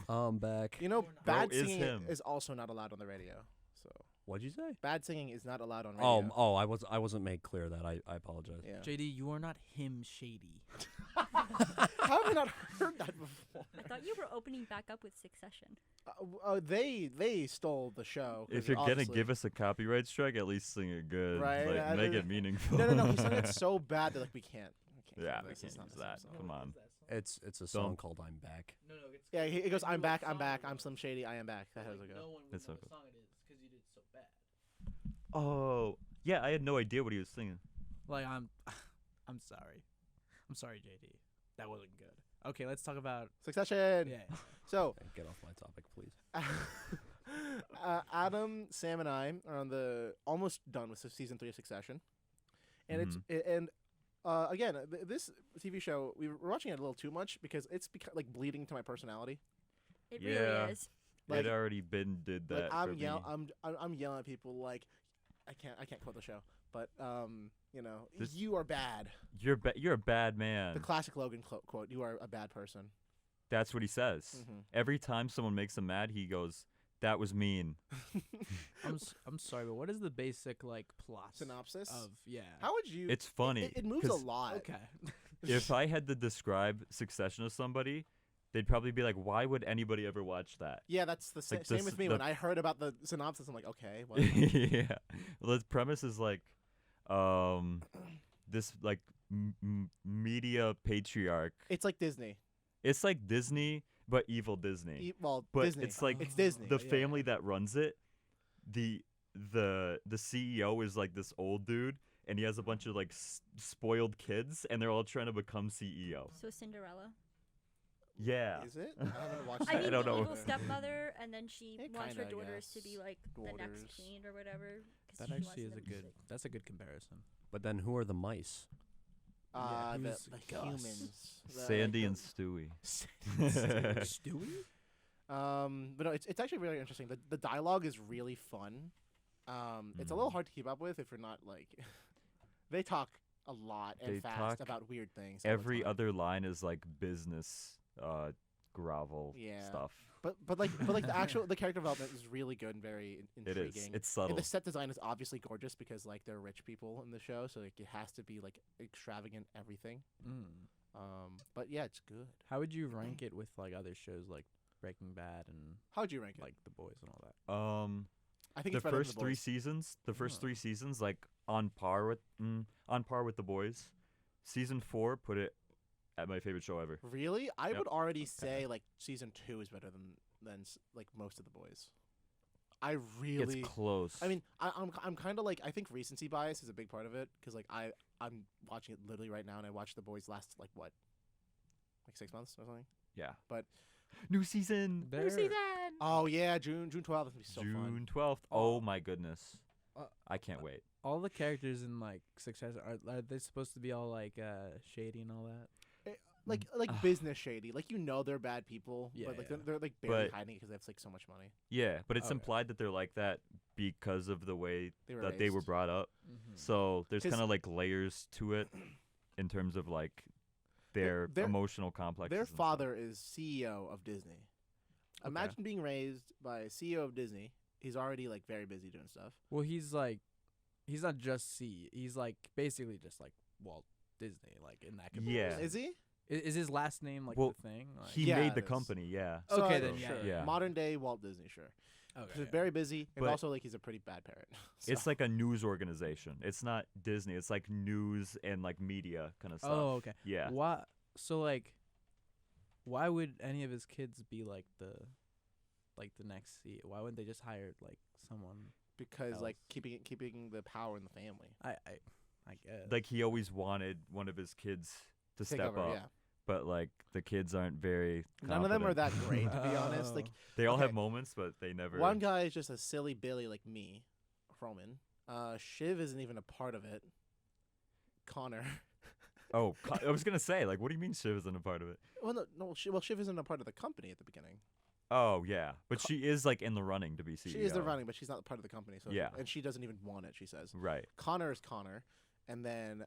Speaker 3: I'm back.
Speaker 1: You know,
Speaker 2: Bro
Speaker 1: bad
Speaker 2: is
Speaker 1: singing
Speaker 2: him.
Speaker 1: is also not allowed on the radio. So
Speaker 3: What'd you say?
Speaker 1: bad singing is not allowed on radio.
Speaker 3: Oh, I wasn't made clear that. I apologize.
Speaker 1: Yeah.
Speaker 4: JD, you are not him shady.
Speaker 1: How have I not heard that before?
Speaker 5: I thought you were opening back up with Succession.
Speaker 1: They stole the show. 'cause
Speaker 2: If you're gonna
Speaker 1: obviously-
Speaker 2: give us a copyright strike, at least sing it good.
Speaker 1: Right,
Speaker 2: Like,
Speaker 1: I
Speaker 2: make
Speaker 1: don't-
Speaker 2: it meaningful.
Speaker 1: No, he sung it so bad that like we can't.
Speaker 2: Yeah,
Speaker 1: do
Speaker 2: we
Speaker 1: this.
Speaker 2: can't
Speaker 1: It's not
Speaker 2: use
Speaker 1: the same
Speaker 2: that.
Speaker 1: song.
Speaker 2: Come on.
Speaker 3: It's a song called I'm Back.
Speaker 4: No, it's
Speaker 1: Yeah, he goes, I'm back, I'm Slim Shady, I am back. That's how it goes.
Speaker 4: one
Speaker 2: It's so cool.
Speaker 4: song it is because you did so bad.
Speaker 2: Oh, yeah, I had no idea what he was singing.
Speaker 4: Like I'm sorry. I'm sorry, JD. That wasn't good. Okay, let's talk about
Speaker 1: Succession.
Speaker 4: yeah.
Speaker 1: So,
Speaker 3: Get off my topic, please.
Speaker 1: Adam, Sam, and I are almost done with season 3 of Succession, and
Speaker 2: Mhm.
Speaker 1: again, this TV show we were watching it a little too much because it's like bleeding to my personality.
Speaker 5: It
Speaker 2: Yeah.
Speaker 5: really is.
Speaker 1: Like-
Speaker 2: it already did that.
Speaker 1: Like
Speaker 2: for me.
Speaker 1: I'm yelling at people like I can't quote the show, but you know,
Speaker 2: This-
Speaker 1: you are bad.
Speaker 2: You're a bad man.
Speaker 1: The classic Logan quote: "You are a bad person."
Speaker 2: That's what he says.
Speaker 1: Mhm.
Speaker 2: Every time someone makes him mad, he goes, "That was mean."
Speaker 4: I'm sorry, but what is the basic like plot
Speaker 1: Synopsis.
Speaker 4: of
Speaker 1: How would you?
Speaker 2: It's funny.
Speaker 1: It moves a
Speaker 2: 'cause
Speaker 1: lot.
Speaker 4: Okay.
Speaker 2: If I had to describe Succession to somebody, they'd probably be like, "Why would anybody ever watch that?"
Speaker 1: Yeah, that's the
Speaker 2: Like
Speaker 1: same
Speaker 2: this-
Speaker 1: with me.
Speaker 2: the-
Speaker 1: When I heard about the synopsis, I'm like, okay, what?
Speaker 2: Yeah. Well, the premise is like, this like media patriarch.
Speaker 1: It's like Disney.
Speaker 2: It's like Disney, but evil Disney.
Speaker 1: Well,
Speaker 2: But
Speaker 1: Disney.
Speaker 2: it's like
Speaker 1: it's Disney.
Speaker 2: The
Speaker 1: yeah.
Speaker 2: family that runs it, the CEO is like this old dude, and he has a bunch of like spoiled kids, and they're all trying to become CEO.
Speaker 5: So Cinderella.
Speaker 2: Yeah.
Speaker 1: Is it? I haven't watched
Speaker 5: I
Speaker 1: that.
Speaker 5: mean,
Speaker 2: don't
Speaker 5: the
Speaker 2: know.
Speaker 5: evil stepmother, and then she
Speaker 1: Yeah,
Speaker 5: wants her
Speaker 1: kinda, I
Speaker 5: daughters to be
Speaker 1: guess.
Speaker 5: like the
Speaker 1: Daughters.
Speaker 5: next queen or whatever. 'cause
Speaker 4: That
Speaker 5: she wants
Speaker 4: actually is a
Speaker 5: them to
Speaker 4: good.
Speaker 5: be-
Speaker 4: That's a good comparison.
Speaker 3: But then who are the mice?
Speaker 4: Yeah,
Speaker 1: The
Speaker 4: who's Gus?
Speaker 1: humans.
Speaker 2: Sandy and Stewie.
Speaker 4: Stewie?
Speaker 1: But no, it's actually really interesting. The dialogue is really fun. It's a little hard to keep up with if you're not like. They talk a lot and
Speaker 2: They
Speaker 1: fast
Speaker 2: talk
Speaker 1: about weird things. all the
Speaker 2: Every
Speaker 1: time.
Speaker 2: other line is like business grovel
Speaker 1: Yeah.
Speaker 2: stuff.
Speaker 1: But like the character development is really good and very
Speaker 2: It
Speaker 1: intriguing.
Speaker 2: is. It's
Speaker 1: And
Speaker 2: subtle.
Speaker 1: the set design is obviously gorgeous because like they're rich people in the show, so like it has to be like extravagant everything. But yeah, it's good.
Speaker 4: How would you rank it with like other shows like Breaking Bad and
Speaker 1: How'd you rank it?
Speaker 4: like The Boys and all that?
Speaker 1: I think
Speaker 2: The
Speaker 1: it's better than
Speaker 2: first
Speaker 1: The
Speaker 2: three
Speaker 1: Boys.
Speaker 2: seasons,
Speaker 4: Oh.
Speaker 2: like on par with The Boys. Season 4 put it at my favorite show ever.
Speaker 1: Really, I
Speaker 2: Yep.
Speaker 1: would already say like season 2 is better than like most of The Boys. I really.
Speaker 2: It's close.
Speaker 1: I mean, I'm kind of like I think recency bias is a big part of it because like I'm watching it literally right now and I watched The Boys last like 6 months or something.
Speaker 2: yeah.
Speaker 1: but-
Speaker 2: new season.
Speaker 1: Oh yeah, June 12th. That's gonna be so
Speaker 2: June
Speaker 1: fun.
Speaker 2: 12th. Oh my goodness.
Speaker 4: Uh,
Speaker 2: I can't wait.
Speaker 4: All the characters in like Success are they supposed to be all like shady and all that?
Speaker 1: Like business shady. Like they're bad people,
Speaker 4: Yeah,
Speaker 1: but like
Speaker 4: yeah.
Speaker 1: they're like barely
Speaker 2: But-
Speaker 1: hiding it because they have like so much money.
Speaker 2: Yeah, but it's
Speaker 4: Okay.
Speaker 2: implied that they're like that because of the way
Speaker 1: They were
Speaker 2: that they were
Speaker 1: raised.
Speaker 2: brought up.
Speaker 4: Mm-hmm.
Speaker 2: So there's
Speaker 1: 'Cause-
Speaker 2: kind of like layers to it in terms of like their
Speaker 1: their-
Speaker 2: emotional complexes.
Speaker 1: Their
Speaker 2: and stuff.
Speaker 1: father is CEO of Disney. Imagine being raised by a CEO of Disney. He's already like very busy doing stuff.
Speaker 4: Well, he's not just he's like basically just like Walt Disney, like in that comparison.
Speaker 2: Yeah.
Speaker 1: Is he?
Speaker 4: Is his last name like
Speaker 2: Well,
Speaker 4: the thing? Like,
Speaker 2: He
Speaker 1: Yeah,
Speaker 2: made the
Speaker 1: it is.
Speaker 2: company, yeah.
Speaker 1: So,
Speaker 4: Okay, then,
Speaker 1: sure.
Speaker 2: yeah.
Speaker 1: Modern day Walt Disney, sure.
Speaker 4: okay,
Speaker 1: He's
Speaker 4: yeah.
Speaker 1: very busy, and
Speaker 2: But-
Speaker 1: also like he's a pretty bad parent.
Speaker 2: It's
Speaker 1: So-
Speaker 2: like a news organization. It's not Disney. It's like news and like media kind of stuff.
Speaker 4: Oh, okay.
Speaker 2: Yeah.
Speaker 4: Why? So like, why would any of his kids be like the next CEO? Why wouldn't they just hire like someone?
Speaker 1: because like
Speaker 4: else.
Speaker 1: keeping the power in the family.
Speaker 4: I guess.
Speaker 2: Like he always wanted one of his kids to
Speaker 1: Take
Speaker 2: step
Speaker 1: over,
Speaker 2: up,
Speaker 1: yeah.
Speaker 2: but like the kids aren't very.
Speaker 1: None of them are
Speaker 2: confident.
Speaker 1: that great, to be honest. Like
Speaker 2: They all have
Speaker 1: Okay.
Speaker 2: moments, but they never.
Speaker 1: one guy is just a silly Billy like me, Roman. Shiv isn't even a part of it. Connor.
Speaker 2: Oh, I was gonna say, like, what do you mean Shiv isn't a part of it?
Speaker 1: No. Shiv isn't a part of the company at the beginning.
Speaker 2: Oh yeah, but she is like in the running to be CEO.
Speaker 1: She is the running, but she's not part of the company. So
Speaker 2: Yeah.
Speaker 1: and she doesn't even want it. She says.
Speaker 2: Right.
Speaker 1: Connor is Connor, and then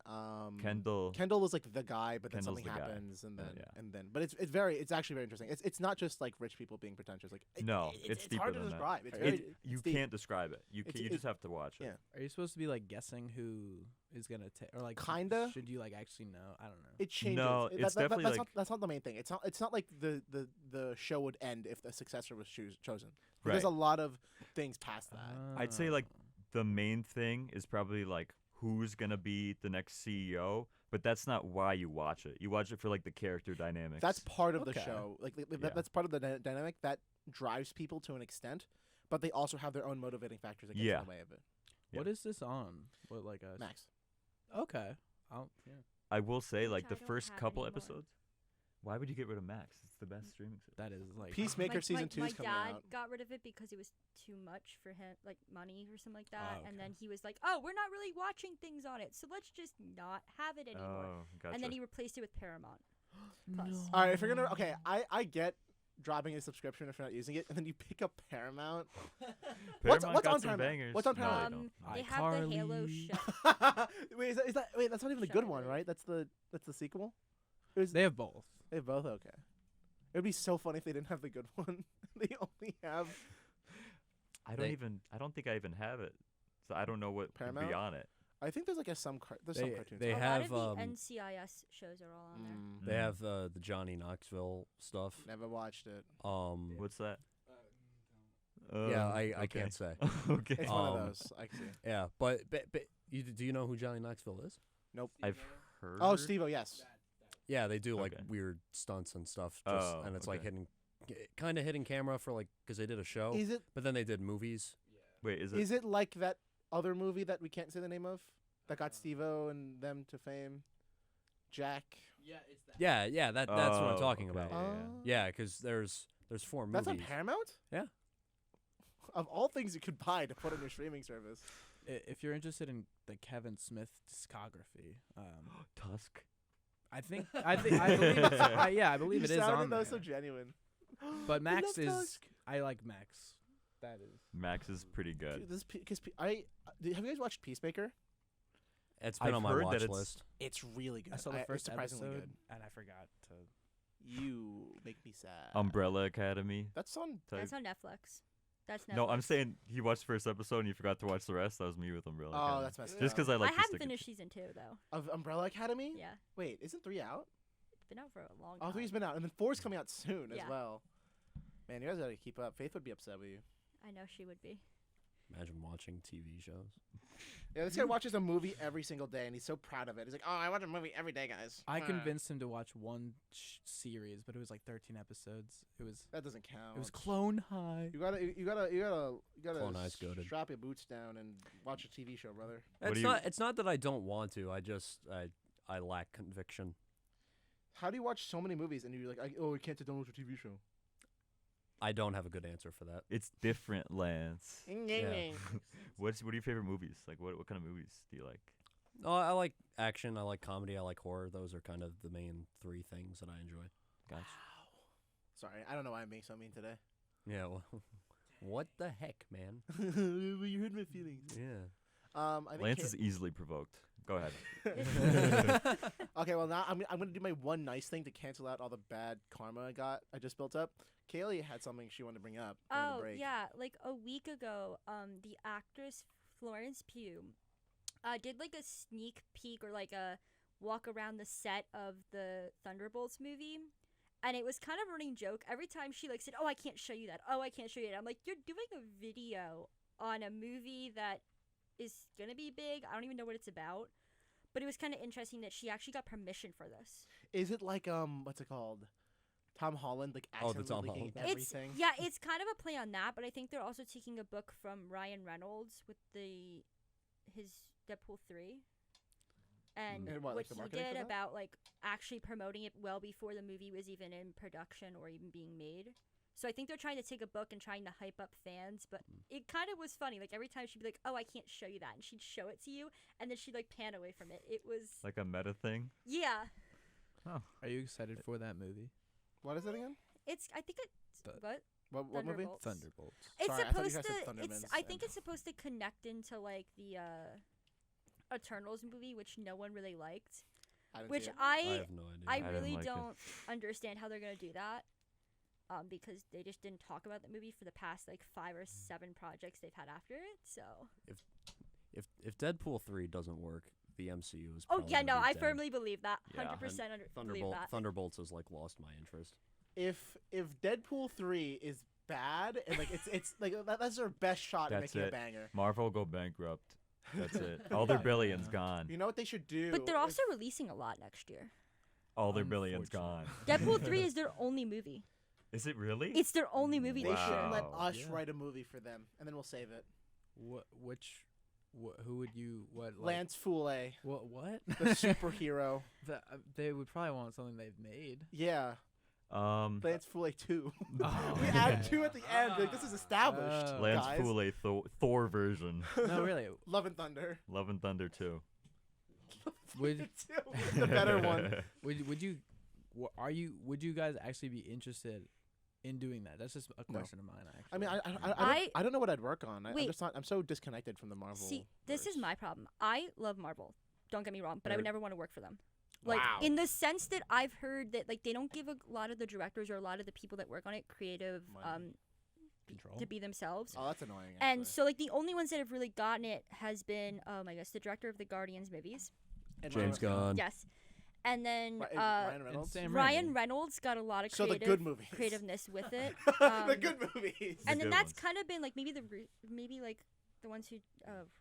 Speaker 2: Kendall.
Speaker 1: Kendall is like the guy, but then
Speaker 2: Kendall's
Speaker 1: something
Speaker 2: the guy.
Speaker 1: happens, and then
Speaker 2: Yeah.
Speaker 1: but it's actually very interesting. It's not just like rich people being pretentious. Like
Speaker 2: No,
Speaker 1: it's
Speaker 2: deeper
Speaker 1: hard to
Speaker 2: than that.
Speaker 1: describe. It's
Speaker 4: It-
Speaker 1: very,
Speaker 2: You
Speaker 1: it's deep.
Speaker 2: can't describe it. You
Speaker 1: It's-
Speaker 2: just have to watch it.
Speaker 1: yeah.
Speaker 4: Are you supposed to be like guessing who is gonna take, or like
Speaker 1: Kinda.
Speaker 4: Should you like actually know? I don't know.
Speaker 1: It changes.
Speaker 2: No, it's definitely
Speaker 1: that's
Speaker 2: like-
Speaker 1: that's not the main thing. It's not like the show would end if the successor was chosen.
Speaker 2: Right.
Speaker 1: There's a lot of things past that.
Speaker 2: I'd say like the main thing is probably like who's gonna be the next CEO, but that's not why you watch it. You watch it for like the character dynamics.
Speaker 1: That's part of the
Speaker 4: Okay.
Speaker 1: show. Like
Speaker 2: Yeah.
Speaker 1: that's part of the dynamic that drives people to an extent, but they also have their own motivating factors that get
Speaker 2: Yeah.
Speaker 1: in the way of it.
Speaker 4: What is this on? What like a
Speaker 1: Max.
Speaker 4: Okay. Yeah.
Speaker 2: I will say like
Speaker 5: Which
Speaker 2: the
Speaker 5: I don't
Speaker 2: first
Speaker 5: have
Speaker 2: couple
Speaker 5: anymore.
Speaker 2: episodes. Why would you get rid of Max? It's the best streaming service.
Speaker 4: That is like
Speaker 1: Peacemaker season 2 is coming
Speaker 5: My dad
Speaker 1: out.
Speaker 5: got rid of it because it was too much for him, like money or something like that.
Speaker 4: Oh,
Speaker 5: And
Speaker 4: okay.
Speaker 5: then he was like, "Oh, we're not really watching things on it, so let's just not have it anymore."
Speaker 2: Oh, gotcha.
Speaker 5: And then he replaced it with Paramount. Plus.
Speaker 1: All right, if you're gonna I get dropping a subscription if you're not using it, and then you pick up Paramount. What's
Speaker 2: Paramount got
Speaker 1: on
Speaker 2: some
Speaker 1: Paramount?
Speaker 2: bangers.
Speaker 1: What's on
Speaker 2: No,
Speaker 1: Paramount?
Speaker 2: they
Speaker 5: They
Speaker 2: don't.
Speaker 5: have the Halo
Speaker 4: iCarly.
Speaker 5: show.
Speaker 1: Wait, that's not even the good
Speaker 5: Shut
Speaker 1: one,
Speaker 5: it.
Speaker 1: right? That's the sequel. It was,
Speaker 4: they have both.
Speaker 1: they both okay. It would be so funny if they didn't have the good one. They only have
Speaker 2: I
Speaker 4: They-
Speaker 2: don't think I even have it, so I don't know what would
Speaker 1: Paramount?
Speaker 2: be on it.
Speaker 1: I think there's like some
Speaker 3: They
Speaker 1: cartoons.
Speaker 3: they
Speaker 5: a
Speaker 3: have
Speaker 5: lot of the NCIS shows are all on there.
Speaker 3: they have the Johnny Knoxville stuff.
Speaker 1: Never watched it.
Speaker 2: What's that?
Speaker 3: Yeah, I
Speaker 2: okay.
Speaker 3: can't say.
Speaker 2: Okay.
Speaker 1: It's one of
Speaker 3: Um,
Speaker 1: those. I see.
Speaker 3: Yeah, but do you know who Johnny Knoxville is?
Speaker 1: Nope.
Speaker 2: I've heard.
Speaker 1: Oh, Steve-O, yes.
Speaker 3: Yeah, they do like
Speaker 2: Okay.
Speaker 3: weird stunts and stuff.
Speaker 2: Oh,
Speaker 3: And it's like
Speaker 2: okay.
Speaker 3: kind of hidden camera for like because they did a show,
Speaker 1: Is it
Speaker 3: but then they did movies.
Speaker 2: Wait, is it?
Speaker 1: is it like that other movie that we can't say the name of that got Steve-O and them to fame? Jack.
Speaker 4: Yeah, it's that.
Speaker 3: Yeah, that's what I'm
Speaker 2: Oh,
Speaker 3: talking
Speaker 2: okay,
Speaker 3: about.
Speaker 2: yeah.
Speaker 3: Yeah, because there's 4
Speaker 1: That's
Speaker 3: movies.
Speaker 1: on Paramount?
Speaker 3: Yeah.
Speaker 1: Of all things you could buy to put on your streaming service.
Speaker 4: If you're interested in the Kevin Smith discography,
Speaker 2: Tusk.
Speaker 4: I believe it's, I believe
Speaker 1: You
Speaker 4: it is
Speaker 1: sounded
Speaker 4: on there.
Speaker 1: so genuine.
Speaker 4: But Max
Speaker 1: love
Speaker 4: is
Speaker 1: Tusk.
Speaker 4: I like Max. That is.
Speaker 2: Max is pretty good.
Speaker 1: Dude, this because have you guys watched Peacemaker?
Speaker 3: It's been
Speaker 2: I've
Speaker 3: on my
Speaker 2: heard that
Speaker 3: watch
Speaker 2: it's-
Speaker 3: list.
Speaker 1: It's really good.
Speaker 4: I saw the
Speaker 1: it's
Speaker 4: first
Speaker 1: surprisingly
Speaker 4: episode
Speaker 1: good.
Speaker 4: and I forgot to.
Speaker 1: You make me sad.
Speaker 2: Umbrella Academy.
Speaker 1: That's on.
Speaker 2: type.
Speaker 5: That's on Netflix. That's Netflix.
Speaker 2: No, I'm saying he watched the first episode and you forgot to watch the rest. That was me with Umbrella
Speaker 1: Oh,
Speaker 2: Academy.
Speaker 1: that's messed
Speaker 2: Just
Speaker 1: up.
Speaker 2: because I like
Speaker 5: I
Speaker 2: to
Speaker 5: haven't
Speaker 2: stick it
Speaker 5: finished
Speaker 2: to-
Speaker 5: season 2 though.
Speaker 1: Of Umbrella Academy.
Speaker 5: Yeah,
Speaker 1: Wait, isn't 3 out?
Speaker 5: it's been out for a long
Speaker 1: Oh,
Speaker 5: time.
Speaker 1: 3's been out, and then 4's coming out soon as
Speaker 5: Yeah.
Speaker 1: well. Man, you guys gotta keep up. Faith would be upset with you.
Speaker 5: I know she would be.
Speaker 3: Imagine watching TV shows.
Speaker 1: Yeah, this guy watches a movie every single day, and he's so proud of it. He's like, "Oh, I watch a movie every day, guys."
Speaker 4: I convinced him to watch one series, but it was like 13 episodes.
Speaker 1: That doesn't count.
Speaker 4: It was Clone High.
Speaker 1: You gotta
Speaker 3: Clone High's goated.
Speaker 1: strap your boots down and watch a TV show, brother.
Speaker 2: What
Speaker 3: It's
Speaker 2: do you-
Speaker 3: not. It's not that I don't want to. I lack conviction.
Speaker 1: How do you watch so many movies and you're like, "Oh, I can't sit down and watch a TV show"?
Speaker 3: I don't have a good answer for that.
Speaker 2: It's different, Lance.
Speaker 3: Yeah.
Speaker 2: What are your favorite movies? Like, what kind of movies do you like?
Speaker 3: Oh, I like action. I like comedy. I like horror. Those are kind of the main 3 things that I enjoy.
Speaker 2: Gotcha.
Speaker 1: Sorry, I don't know why I'm being so mean today.
Speaker 3: Yeah. Well, what the heck, man?
Speaker 1: You hurt my feelings.
Speaker 3: Yeah.
Speaker 1: I think
Speaker 2: Lance
Speaker 1: Ka-
Speaker 2: is easily provoked. Go ahead.
Speaker 1: Okay, well now I'm gonna do my one nice thing to cancel out all the bad karma I just built up. Kaylee had something she wanted to bring up during the
Speaker 5: Oh
Speaker 1: break.
Speaker 5: yeah, like a week ago, the actress Florence Pugh, did like a sneak peek or like a walk around the set of the Thunderbolts movie, and it was kind of a running joke every time she like said, "Oh, I can't show you that. Oh, I can't show you that." I'm like, "You're doing a video on a movie that is gonna be big. I don't even know what it's about." But it was kind of interesting that she actually got permission for this.
Speaker 1: Is it like what's it called? Tom Holland like
Speaker 3: Oh, the
Speaker 1: accidentally
Speaker 3: Tom
Speaker 1: leaking
Speaker 3: Holland.
Speaker 1: everything.
Speaker 5: It's kind of a play on that, but I think they're also taking a book from Ryan Reynolds with his Deadpool 3. And
Speaker 1: And what, like,
Speaker 5: what
Speaker 1: the
Speaker 5: he
Speaker 1: marketing for
Speaker 5: did
Speaker 1: that?
Speaker 5: about like actually promoting it well before the movie was even in production or even being made. So I think they're trying to take a book and trying to hype up fans, but it kind of was funny. Like every time she'd be like, "Oh, I can't show you that," and she'd show it to you, and then she'd like pan away from it. It was
Speaker 2: Like a meta thing.
Speaker 5: yeah.
Speaker 4: Are you excited for that movie?
Speaker 1: What is it again?
Speaker 5: I think it's
Speaker 4: The-
Speaker 5: what
Speaker 1: What movie?
Speaker 5: Thunderbolts.
Speaker 4: Thunderbolts.
Speaker 5: It's
Speaker 1: Sorry, I thought you
Speaker 5: supposed
Speaker 1: guys said
Speaker 5: to.
Speaker 1: Thundermans
Speaker 5: I think
Speaker 1: and-
Speaker 5: it's supposed to connect into like the Eternals movie, which no one really liked.
Speaker 1: I didn't
Speaker 5: Which
Speaker 1: see it.
Speaker 3: I
Speaker 5: I
Speaker 3: have no idea.
Speaker 5: I
Speaker 2: didn't
Speaker 5: really
Speaker 2: like it.
Speaker 5: don't understand how they're gonna do that. Because they just didn't talk about the movie for the past like 5 or 7 projects they've had after it. So.
Speaker 3: If Deadpool 3 doesn't work, the MCU is.
Speaker 5: Oh
Speaker 3: probably
Speaker 5: yeah,
Speaker 3: gonna
Speaker 5: no,
Speaker 3: be
Speaker 5: I
Speaker 3: dead.
Speaker 5: firmly believe that.
Speaker 2: Yeah.
Speaker 5: 100% believe that.
Speaker 3: Thunderbolts has like lost my interest.
Speaker 1: If Deadpool 3 is bad and like it's like that's their best shot at
Speaker 2: That's
Speaker 1: making a
Speaker 2: it.
Speaker 1: banger.
Speaker 2: Marvel go bankrupt. That's it. All their billions gone.
Speaker 1: You know what they should do?
Speaker 5: But they're
Speaker 1: is-
Speaker 5: also releasing a lot next year.
Speaker 2: All their billions gone.
Speaker 5: Deadpool 3 is their only movie.
Speaker 2: Is it really?
Speaker 5: It's their only movie
Speaker 1: they
Speaker 5: this year.
Speaker 1: should let
Speaker 2: Wow.
Speaker 1: us
Speaker 4: Yeah.
Speaker 1: write a movie for them, and then we'll save it.
Speaker 4: Which Who would you what? Like,
Speaker 1: Lance Fule,
Speaker 4: What?
Speaker 1: the superhero.
Speaker 4: They would probably want something they've made.
Speaker 1: Yeah,
Speaker 2: Um,
Speaker 1: Lance Fule 2.
Speaker 4: Oh,
Speaker 1: We add 2 at the end. Like, this is established.
Speaker 2: Lance
Speaker 1: guys.
Speaker 2: Fule Thor version.
Speaker 4: No, really.
Speaker 1: Love and Thunder.
Speaker 2: Love and Thunder 2.
Speaker 4: Would
Speaker 1: The better one.
Speaker 4: would you would you guys actually be interested in doing that? That's just a
Speaker 1: No.
Speaker 4: question of mine. Actually.
Speaker 1: I mean, I don't know what I'd work on. I'm
Speaker 5: Wait.
Speaker 1: just not. I'm so disconnected from the Marvel.
Speaker 5: See, this is my problem. I love Marvel. Don't get me wrong, but I would
Speaker 1: Nerd.
Speaker 5: never want to work for them. Like
Speaker 1: Wow.
Speaker 5: in the sense that I've heard that like they don't give a lot of the directors or a lot of the people that work on it creative
Speaker 1: Money.
Speaker 4: Control.
Speaker 5: to be themselves.
Speaker 1: Oh, that's annoying.
Speaker 5: And
Speaker 1: actually.
Speaker 5: so like the only ones that have really gotten it has been I guess the director of the Guardians movies.
Speaker 1: And
Speaker 3: James
Speaker 1: Ryan-
Speaker 3: Gunn.
Speaker 5: Yes. And then
Speaker 1: Ryan
Speaker 4: And
Speaker 1: Reynolds.
Speaker 4: Sam
Speaker 5: Ryan
Speaker 4: Raimi.
Speaker 5: Reynolds got a lot of
Speaker 1: So the
Speaker 5: creative
Speaker 1: good movies.
Speaker 5: creativeness with it.
Speaker 1: the
Speaker 5: Um,
Speaker 1: good movies.
Speaker 5: and then
Speaker 2: good
Speaker 5: that's
Speaker 2: ones.
Speaker 5: kind of been like maybe maybe like the ones who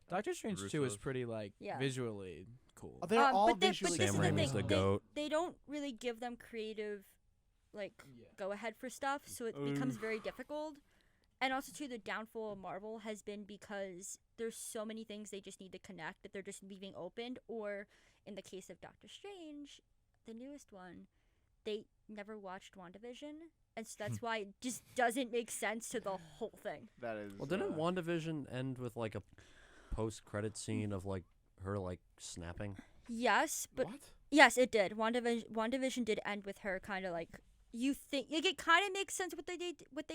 Speaker 4: Doctor Strange 2 is
Speaker 2: Russos.
Speaker 4: pretty like
Speaker 5: Yeah.
Speaker 4: visually cool.
Speaker 1: Oh, they're all
Speaker 5: but
Speaker 1: visually
Speaker 5: this
Speaker 3: Sam
Speaker 5: is the
Speaker 3: Raimi's
Speaker 5: thing.
Speaker 3: the goat.
Speaker 5: They don't really give them creative, like, go ahead for stuff, so it becomes very difficult. And also, too, the downfall of Marvel has been because there's so many things they just need to connect that they're just leaving open. Or, in the case of Doctor Strange, the newest one, they never watched WandaVision, and so that's why it just doesn't make sense to the whole thing.
Speaker 1: That is.
Speaker 3: Well, didn't WandaVision end with like a post-credit scene of like her like snapping?
Speaker 5: Yes, but
Speaker 1: What?
Speaker 5: yes, it did. WandaVision did end with her kind of like you think like it kind of makes sense what they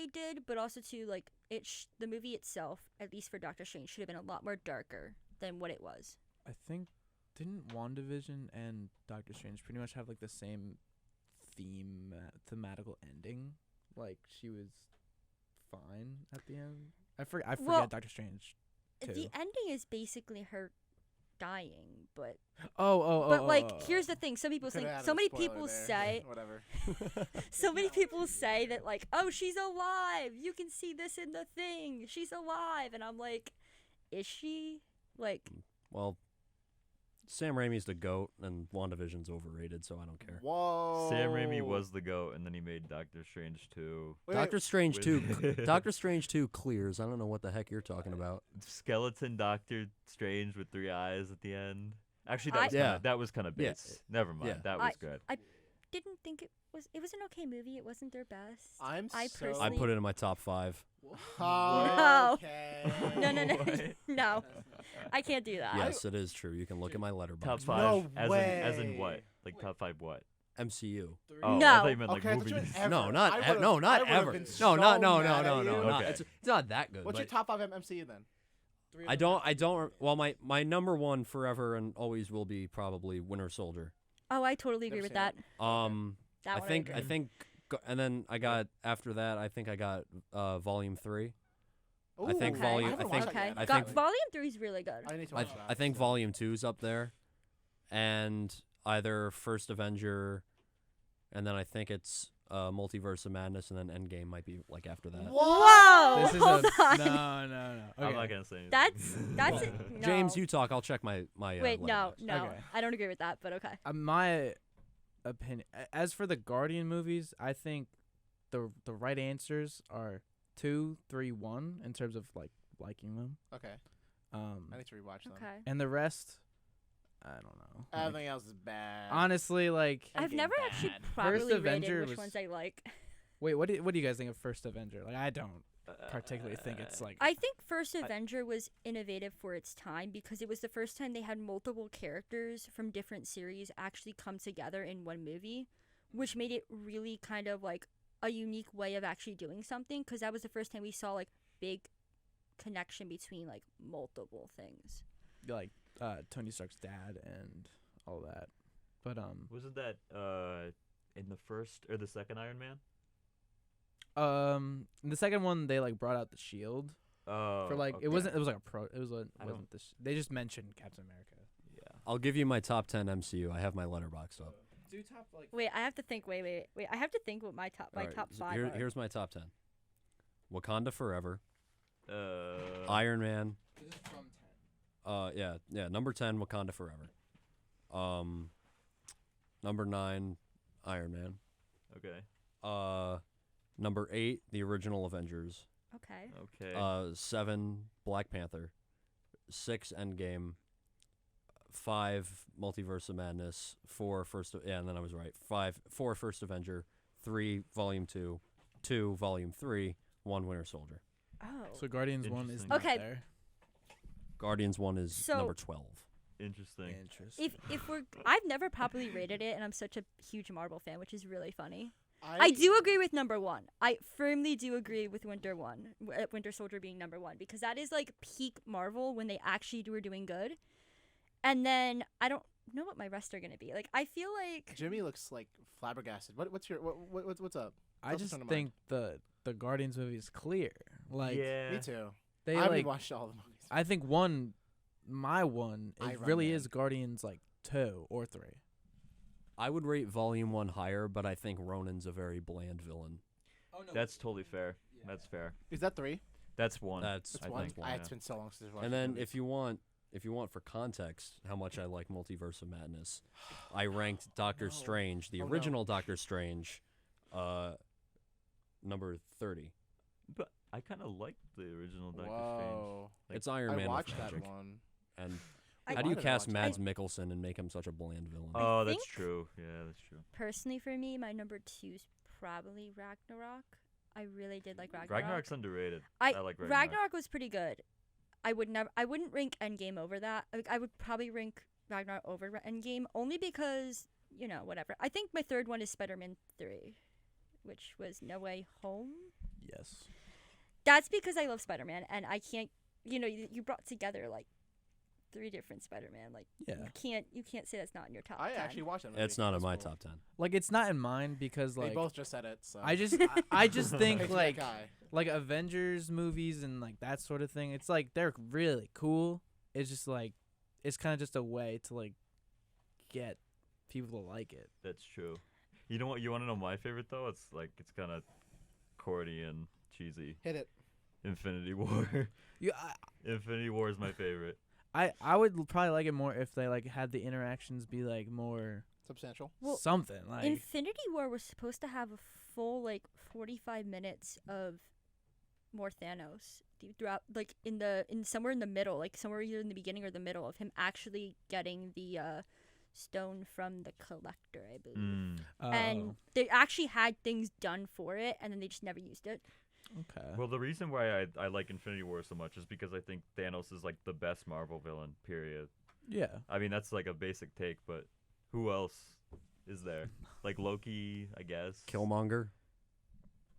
Speaker 5: did, but also too like the movie itself, at least for Doctor Strange, should have been a lot more darker than what it was.
Speaker 4: I think didn't WandaVision and Doctor Strange pretty much have like the same thematical ending? Like she was fine at the end. I forget
Speaker 5: Well,
Speaker 4: Doctor Strange too.
Speaker 5: The ending is basically her dying, but
Speaker 4: But
Speaker 5: here's the thing: some people
Speaker 1: Coulda
Speaker 5: think
Speaker 1: added
Speaker 5: so
Speaker 1: a
Speaker 5: many
Speaker 1: spoiler
Speaker 5: people
Speaker 1: there.
Speaker 5: say
Speaker 1: Whatever.
Speaker 5: so many people say that like, oh, she's alive. You can see this in the thing. She's alive, and I'm like, is she? Like,
Speaker 3: Well, Sam Raimi's the goat, and WandaVision's overrated, so I don't care.
Speaker 1: Whoa.
Speaker 2: Sam Raimi was the goat, and then he made Doctor Strange 2.
Speaker 1: Wait,
Speaker 3: Doctor Strange
Speaker 2: with-
Speaker 3: 2 Doctor Strange 2 clears. I don't know what the heck you're talking about.
Speaker 2: Skeleton Doctor Strange with 3 eyes at the end. Actually, that was kind of
Speaker 3: Yeah.
Speaker 2: base. Never mind.
Speaker 3: Yeah.
Speaker 2: That was good.
Speaker 5: didn't think it was an okay movie. It wasn't their best.
Speaker 1: I
Speaker 3: I
Speaker 5: personally-
Speaker 3: put it in my top 5.
Speaker 1: Oh,
Speaker 5: No.
Speaker 1: okay.
Speaker 5: No,
Speaker 2: What?
Speaker 5: no, I can't do that.
Speaker 3: Yes, it is true. You can look at my
Speaker 2: Top
Speaker 3: letterbox.
Speaker 2: 5
Speaker 1: No
Speaker 2: as in what?
Speaker 1: way.
Speaker 2: Like top 5 what?
Speaker 3: MCU.
Speaker 2: Oh, I
Speaker 5: No.
Speaker 2: thought you meant like
Speaker 1: Okay, I thought you
Speaker 2: movies.
Speaker 1: meant
Speaker 3: No,
Speaker 1: ever.
Speaker 3: not
Speaker 1: I
Speaker 3: e-
Speaker 1: would've-
Speaker 3: no,
Speaker 1: I
Speaker 3: not
Speaker 1: would've
Speaker 3: ever.
Speaker 1: been
Speaker 3: No,
Speaker 1: so
Speaker 3: no,
Speaker 1: mad
Speaker 3: no,
Speaker 1: at
Speaker 3: no,
Speaker 1: you.
Speaker 3: no. Not,
Speaker 2: Okay.
Speaker 3: it's not that good.
Speaker 1: What's your
Speaker 3: but
Speaker 1: top 5 MCU then?
Speaker 3: I don't. Well, my number one forever and always will be probably Winter Soldier.
Speaker 5: Oh, I totally agree
Speaker 1: Never
Speaker 5: with that.
Speaker 1: seen
Speaker 5: That
Speaker 3: I
Speaker 5: one
Speaker 3: think I
Speaker 5: agree.
Speaker 3: think, and then I got after that. I think I got Volume 3. I think
Speaker 1: Ooh,
Speaker 3: volume-
Speaker 1: haven't
Speaker 3: I
Speaker 1: watched
Speaker 3: think-
Speaker 1: that
Speaker 5: Okay,
Speaker 1: yet.
Speaker 3: I
Speaker 5: Got
Speaker 3: think-
Speaker 5: Volume 3 is really good.
Speaker 1: I need to
Speaker 3: I,
Speaker 1: watch that.
Speaker 3: I think
Speaker 1: so.
Speaker 3: Volume 2's up there, and either First Avenger, and then I think it's Multiverse of Madness, and then Endgame might be like after that.
Speaker 5: Whoa!
Speaker 4: This is
Speaker 5: hold
Speaker 4: a
Speaker 5: on.
Speaker 4: no. Okay.
Speaker 2: I'm not gonna say anything.
Speaker 5: That's it. No.
Speaker 3: James, you talk. I'll check my
Speaker 5: Wait, no,
Speaker 3: letterbox.
Speaker 5: no.
Speaker 4: Okay.
Speaker 5: I don't agree with that, but okay.
Speaker 4: My opinion. As for the Guardian movies, I think the right answers are 2, 3, 1 in terms of like liking them.
Speaker 1: Okay. I need to rewatch them.
Speaker 5: Okay.
Speaker 4: And the rest, I don't know. Like,
Speaker 1: Everything else is bad.
Speaker 4: honestly, like,
Speaker 5: I've
Speaker 1: Endgame
Speaker 5: never actually
Speaker 1: bad.
Speaker 5: properly
Speaker 4: Avenger
Speaker 5: rated which
Speaker 4: was-
Speaker 5: ones I like.
Speaker 4: wait, what do you guys think of First Avenger? Like, I don't particularly think it's like.
Speaker 5: I think First Avenger was innovative for its time because it was the first time they had multiple characters from different series actually come together in one movie, which made it really kind of like a unique way of actually doing something because that was the first time we saw like big connection between like multiple things.
Speaker 4: like Tony Stark's dad and all that. But
Speaker 2: Wasn't that in the first or the second Iron Man?
Speaker 4: in the second one they like brought out the shield
Speaker 2: Oh,
Speaker 4: for like
Speaker 2: okay.
Speaker 4: it was like a pro. It was a,
Speaker 2: I
Speaker 4: wasn't this. They just mentioned Captain America.
Speaker 2: Yeah.
Speaker 3: I'll give you my top 10 MCU. I have my letterbox up.
Speaker 4: Do top like
Speaker 5: Wait, I have to think. Wait. I have to think what my top
Speaker 3: All right,
Speaker 5: top
Speaker 3: so
Speaker 5: 5 are.
Speaker 3: here's my top 10. Wakanda Forever,
Speaker 2: Iron.
Speaker 3: Iron Man.
Speaker 4: This is from 10.
Speaker 3: Yeah. Number 10, Wakanda Forever. Number 9, Iron Man.
Speaker 2: Okay.
Speaker 3: Number 8, the original Avengers.
Speaker 5: Okay.
Speaker 2: Okay.
Speaker 3: 7, Black Panther. 6 Endgame, 5 Multiverse of Madness, 4 and then I was right. 4 First Avenger, 3 Volume 2, 2 Volume 3, 1 Winter Soldier.
Speaker 5: Oh.
Speaker 4: So Guardians 1 is
Speaker 2: Interesting.
Speaker 4: not
Speaker 5: Okay.
Speaker 4: there.
Speaker 3: Guardians 1 is
Speaker 5: So-
Speaker 3: number 12.
Speaker 2: Interesting.
Speaker 4: Interesting.
Speaker 5: If we're, I've never properly rated it, and I'm such a huge Marvel fan, which is really funny. I do agree with number 1. I firmly do agree with Winter Soldier being number 1, because that is like peak Marvel when they actually were doing good. And then I don't know what my rest are gonna be. Like I feel like
Speaker 1: Jimmy looks like flabbergasted. What's up?
Speaker 4: I
Speaker 1: What's
Speaker 4: just
Speaker 1: on your
Speaker 4: think the Guardians movie is clear. Like
Speaker 2: yeah.
Speaker 1: Me too.
Speaker 4: they
Speaker 1: I haven't
Speaker 4: like.
Speaker 1: watched all the movies.
Speaker 4: I think my one, it
Speaker 1: Iron
Speaker 4: really
Speaker 1: Man.
Speaker 4: is Guardians like 2 or 3.
Speaker 3: I would rate Volume 1 higher, but I think Ronan's a very bland villain.
Speaker 4: Oh no.
Speaker 2: That's totally fair. That's fair.
Speaker 1: Is that 3?
Speaker 2: That's 1.
Speaker 3: That's
Speaker 1: That's
Speaker 3: I
Speaker 1: one.
Speaker 3: think one.
Speaker 1: It's been so long since I watched.
Speaker 3: And
Speaker 1: the
Speaker 3: then
Speaker 1: movies.
Speaker 3: if you want for context how much I like Multiverse of Madness, I ranked Doctor
Speaker 1: no.
Speaker 3: Strange, the
Speaker 1: Oh, no.
Speaker 3: original Doctor Strange, number 30.
Speaker 2: But I kind of like the original Doctor Strange.
Speaker 1: Whoa.
Speaker 3: It's Iron
Speaker 1: I
Speaker 3: Man
Speaker 1: watched
Speaker 3: with
Speaker 1: that
Speaker 3: magic.
Speaker 1: one.
Speaker 3: And
Speaker 5: I-
Speaker 3: how do you
Speaker 1: Why did I
Speaker 3: cast
Speaker 1: watch
Speaker 3: Mads
Speaker 1: it?
Speaker 3: Mikkelsen and make him such a bland villain?
Speaker 2: Oh, that's
Speaker 5: think-
Speaker 2: true. Yeah, that's true.
Speaker 5: personally for me, my number 2 is probably Ragnarok. I really did like Ragnarok.
Speaker 2: Ragnarok's underrated.
Speaker 5: I
Speaker 2: like Ragnarok.
Speaker 5: Ragnarok was pretty good. I wouldn't rank Endgame over that. I would probably rank Ragnarok over Endgame only because, whatever. I think my third one is Spider-Man 3, which was No Way Home.
Speaker 4: Yes.
Speaker 5: That's because I love Spider-Man and I can't, you brought together like 3 different Spider-Man. Like
Speaker 4: Yeah.
Speaker 5: you can't say that's not in your top
Speaker 1: I
Speaker 5: 10.
Speaker 1: actually watched that movie.
Speaker 3: It's not in
Speaker 1: That's
Speaker 3: my
Speaker 1: cool.
Speaker 3: top 10.
Speaker 4: Like it's not in mine because
Speaker 1: They
Speaker 4: like
Speaker 1: both just said it. So
Speaker 4: I just think
Speaker 1: Makes me
Speaker 4: like
Speaker 1: that guy.
Speaker 4: like Avengers movies and like that sort of thing. It's like they're really cool. It's just like it's kind of just a way to like get people to like it.
Speaker 2: That's true. You know what? You want to know my favorite though? It's kind of corny and cheesy.
Speaker 1: Hit it.
Speaker 2: Infinity War.
Speaker 4: You,
Speaker 2: Infinity War is my favorite.
Speaker 4: I would probably like it more if they like had the interactions be like more
Speaker 1: Substantial.
Speaker 5: Well,
Speaker 4: something like
Speaker 5: Infinity War was supposed to have a full 45 minutes of more Thanos throughout, like in somewhere in the middle, like somewhere either in the beginning or the middle of him actually getting the stone from the collector, I believe.
Speaker 2: Mm.
Speaker 5: And they actually had things done for it, and then they just never used it.
Speaker 4: okay.
Speaker 2: Well, the reason why I like Infinity War so much is because I think Thanos is like the best Marvel villain. Period.
Speaker 4: Yeah.
Speaker 2: I mean, that's like a basic take, but who else is there? Like Loki, I guess.
Speaker 3: Killmonger.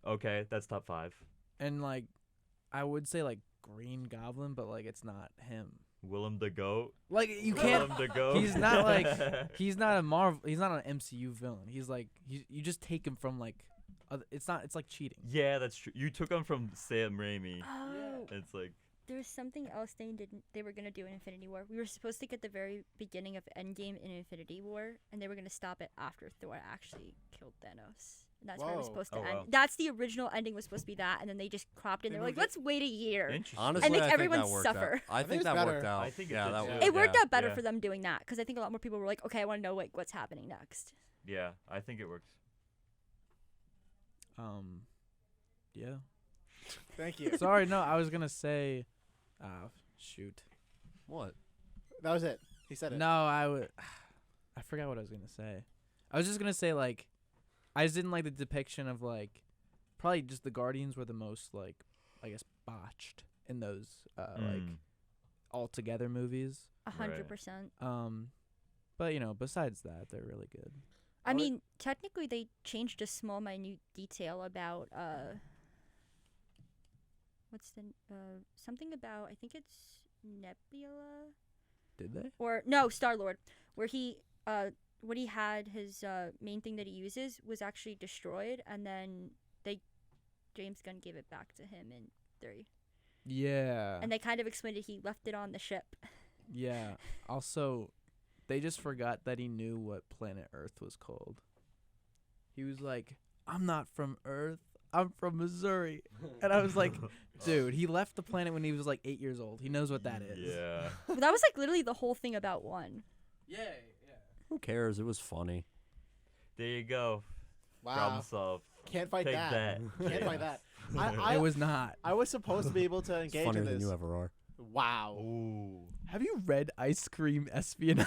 Speaker 2: Okay, that's top 5.
Speaker 4: And like I would say like Green Goblin, but like it's not him.
Speaker 2: Willem the Goat.
Speaker 4: Like you can't.
Speaker 2: Willem the Goat.
Speaker 4: He's not like he's not a Marvel. He's not an MCU villain. He's like you just take him from like. It's not. It's like cheating.
Speaker 2: Yeah, that's true. You took him from Sam Raimi.
Speaker 5: Oh,
Speaker 2: It's like
Speaker 5: there's something else they were gonna do in Infinity War. We were supposed to get the very beginning of Endgame in Infinity War, and they were gonna stop it after Thor actually killed Thanos. And that's where it was
Speaker 1: Whoa.
Speaker 5: supposed to
Speaker 2: Oh,
Speaker 5: end.
Speaker 2: wow.
Speaker 5: That's the original ending was supposed to be that, and then they just cropped it.
Speaker 1: They
Speaker 5: And they're like,
Speaker 1: moved
Speaker 5: let's wait a year.
Speaker 2: interesting.
Speaker 3: Honestly,
Speaker 5: And make
Speaker 3: I think
Speaker 5: everyone
Speaker 3: that worked
Speaker 5: suffer.
Speaker 3: Out. I think
Speaker 1: it's
Speaker 3: that
Speaker 1: better.
Speaker 3: worked out.
Speaker 2: I think it
Speaker 3: yeah,
Speaker 2: did
Speaker 3: that
Speaker 2: too.
Speaker 3: worked
Speaker 5: It worked
Speaker 3: yeah.
Speaker 5: out better
Speaker 2: Yeah.
Speaker 5: for them doing that, because I think a lot more people were like, okay, I want to know what's happening next.
Speaker 2: Yeah, I think it works.
Speaker 4: Yeah.
Speaker 1: Thank you.
Speaker 4: Sorry, no. I was gonna say. Shoot.
Speaker 3: What?
Speaker 1: That was it. He said it.
Speaker 4: No, I would. I forgot what I was gonna say. I was just gonna say like, I just didn't like the depiction of like, probably just the Guardians were the most like, I guess botched in those like all together movies.
Speaker 5: 100%.
Speaker 4: But besides that, they're really good.
Speaker 5: I mean, technically, they changed a small, minute detail about what's the something about, I think it's Nebula
Speaker 4: Did they?
Speaker 5: or no, Star-Lord, where he what he had his main thing that he uses was actually destroyed, and then James Gunn gave it back to him in 3,
Speaker 4: Yeah.
Speaker 5: and they kind of explained it. He left it on the ship.
Speaker 4: Yeah. Also, they just forgot that he knew what planet Earth was called. He was like, "I'm not from Earth. I'm from Missouri." And I was like, dude, he left the planet when he was like 8 years old. He knows what that is.
Speaker 2: Yeah.
Speaker 5: Well, that was like literally the whole thing about 1.
Speaker 4: Yeah.
Speaker 3: Who cares? It was funny.
Speaker 2: There you go.
Speaker 1: Wow.
Speaker 2: Problem solved.
Speaker 1: Can't fight
Speaker 2: Take
Speaker 1: that.
Speaker 2: that.
Speaker 1: Can't
Speaker 2: Yeah.
Speaker 1: fight that. I
Speaker 4: It was not.
Speaker 1: was supposed to be able to engage
Speaker 3: Funnier
Speaker 1: in
Speaker 3: than
Speaker 1: this.
Speaker 3: you ever are.
Speaker 1: Wow.
Speaker 2: Ooh.
Speaker 4: Have you read Ice Cream Espionage?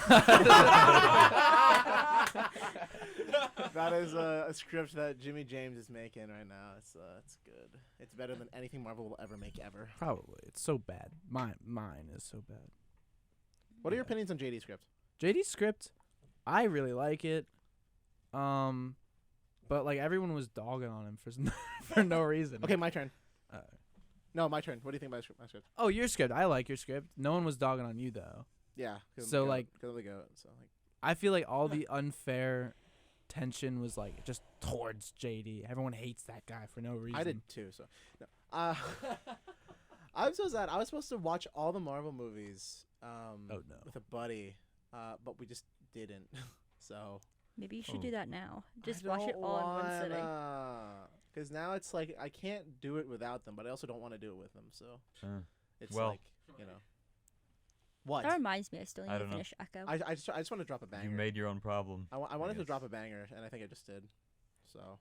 Speaker 1: That is a script that Jimmy James is making right now. It's good. It's better than anything Marvel will ever make ever.
Speaker 4: Probably. It's so bad. Mine is so bad.
Speaker 1: What are your
Speaker 4: Yeah.
Speaker 1: opinions on JD's script?
Speaker 4: JD's script, I really like it. But like everyone was dogging on him for no reason.
Speaker 1: Okay, my turn.
Speaker 4: Uh,
Speaker 1: No, my turn. What do you think about my script?
Speaker 4: oh, your script. I like your script. No one was dogging on you though.
Speaker 1: Yeah.
Speaker 4: So, like-
Speaker 1: because of the goat. So like,
Speaker 4: I feel like all the unfair tension was like just towards JD. Everyone hates that guy for no reason.
Speaker 1: I did too. So, no. I'm so sad. I was supposed to watch all the Marvel movies.
Speaker 4: Oh, no.
Speaker 1: With a buddy, but we just didn't. So
Speaker 5: Maybe you should
Speaker 2: Oh.
Speaker 5: do that now. Just
Speaker 1: I
Speaker 5: watch it
Speaker 1: don't
Speaker 5: all in one sitting.
Speaker 1: Because now it's like I can't do it without them, but I also don't want to do it with them. So it's
Speaker 2: Well-
Speaker 1: like, you know. What?
Speaker 5: That reminds me, I still need
Speaker 2: I
Speaker 5: to
Speaker 2: don't know.
Speaker 5: finish Echo.
Speaker 1: I just want to drop a banger.
Speaker 2: You made your own problem.
Speaker 1: I wanted to
Speaker 2: guess.
Speaker 1: drop a banger, and I think I just did. So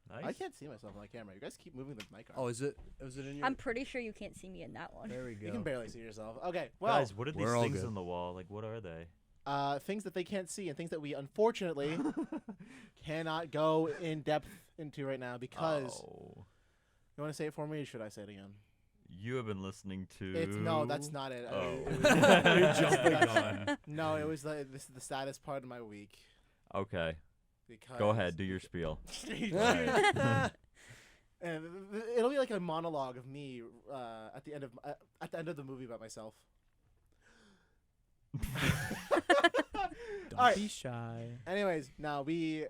Speaker 2: Nice.
Speaker 1: I can't see myself on the camera. You guys keep moving the mic
Speaker 3: Oh,
Speaker 1: around.
Speaker 3: is it in your?
Speaker 5: I'm pretty sure you can't see me in that one.
Speaker 3: There we go.
Speaker 1: You can barely see yourself. Okay, well,
Speaker 2: Guys, what are these
Speaker 3: we're all
Speaker 2: things
Speaker 3: good.
Speaker 2: on the wall? Like, what are they?
Speaker 1: things that they can't see and things that we unfortunately cannot go in depth into right now because
Speaker 2: Oh.
Speaker 1: you want to say it for me, or should I say it again?
Speaker 2: You have been listening to.
Speaker 1: It's no, that's not it.
Speaker 2: Oh.
Speaker 1: It
Speaker 3: You're
Speaker 1: was-
Speaker 3: jumping on.
Speaker 1: No, it was this is the saddest part of my week.
Speaker 2: Okay.
Speaker 1: Because
Speaker 2: Go ahead. Do your spiel.
Speaker 1: And it'll be like a monologue of me at the end of the movie about myself.
Speaker 4: Don't
Speaker 1: All right.
Speaker 4: be shy.
Speaker 1: Anyways, now we're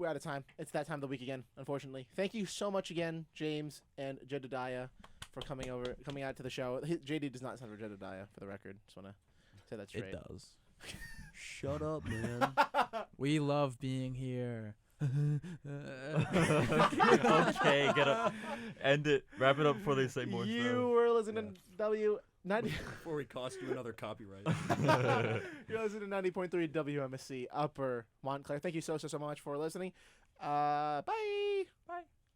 Speaker 1: out of time. It's that time of the week again, unfortunately. Thank you so much again, James and Jedediah, for coming out to the show. JD does not stand for Jedediah, for the record. Just want to say that straight.
Speaker 4: It does.
Speaker 3: Shut up, man.
Speaker 4: We love being here.
Speaker 2: Okay, get up. End it. Wrap it up before they say more
Speaker 1: You
Speaker 2: stuff.
Speaker 1: were listening to W90.
Speaker 3: Before we cost you another copyright.
Speaker 1: You're listening to 90.3 WMSC Upper Montclair. Thank you so much for listening. Bye.
Speaker 4: Bye.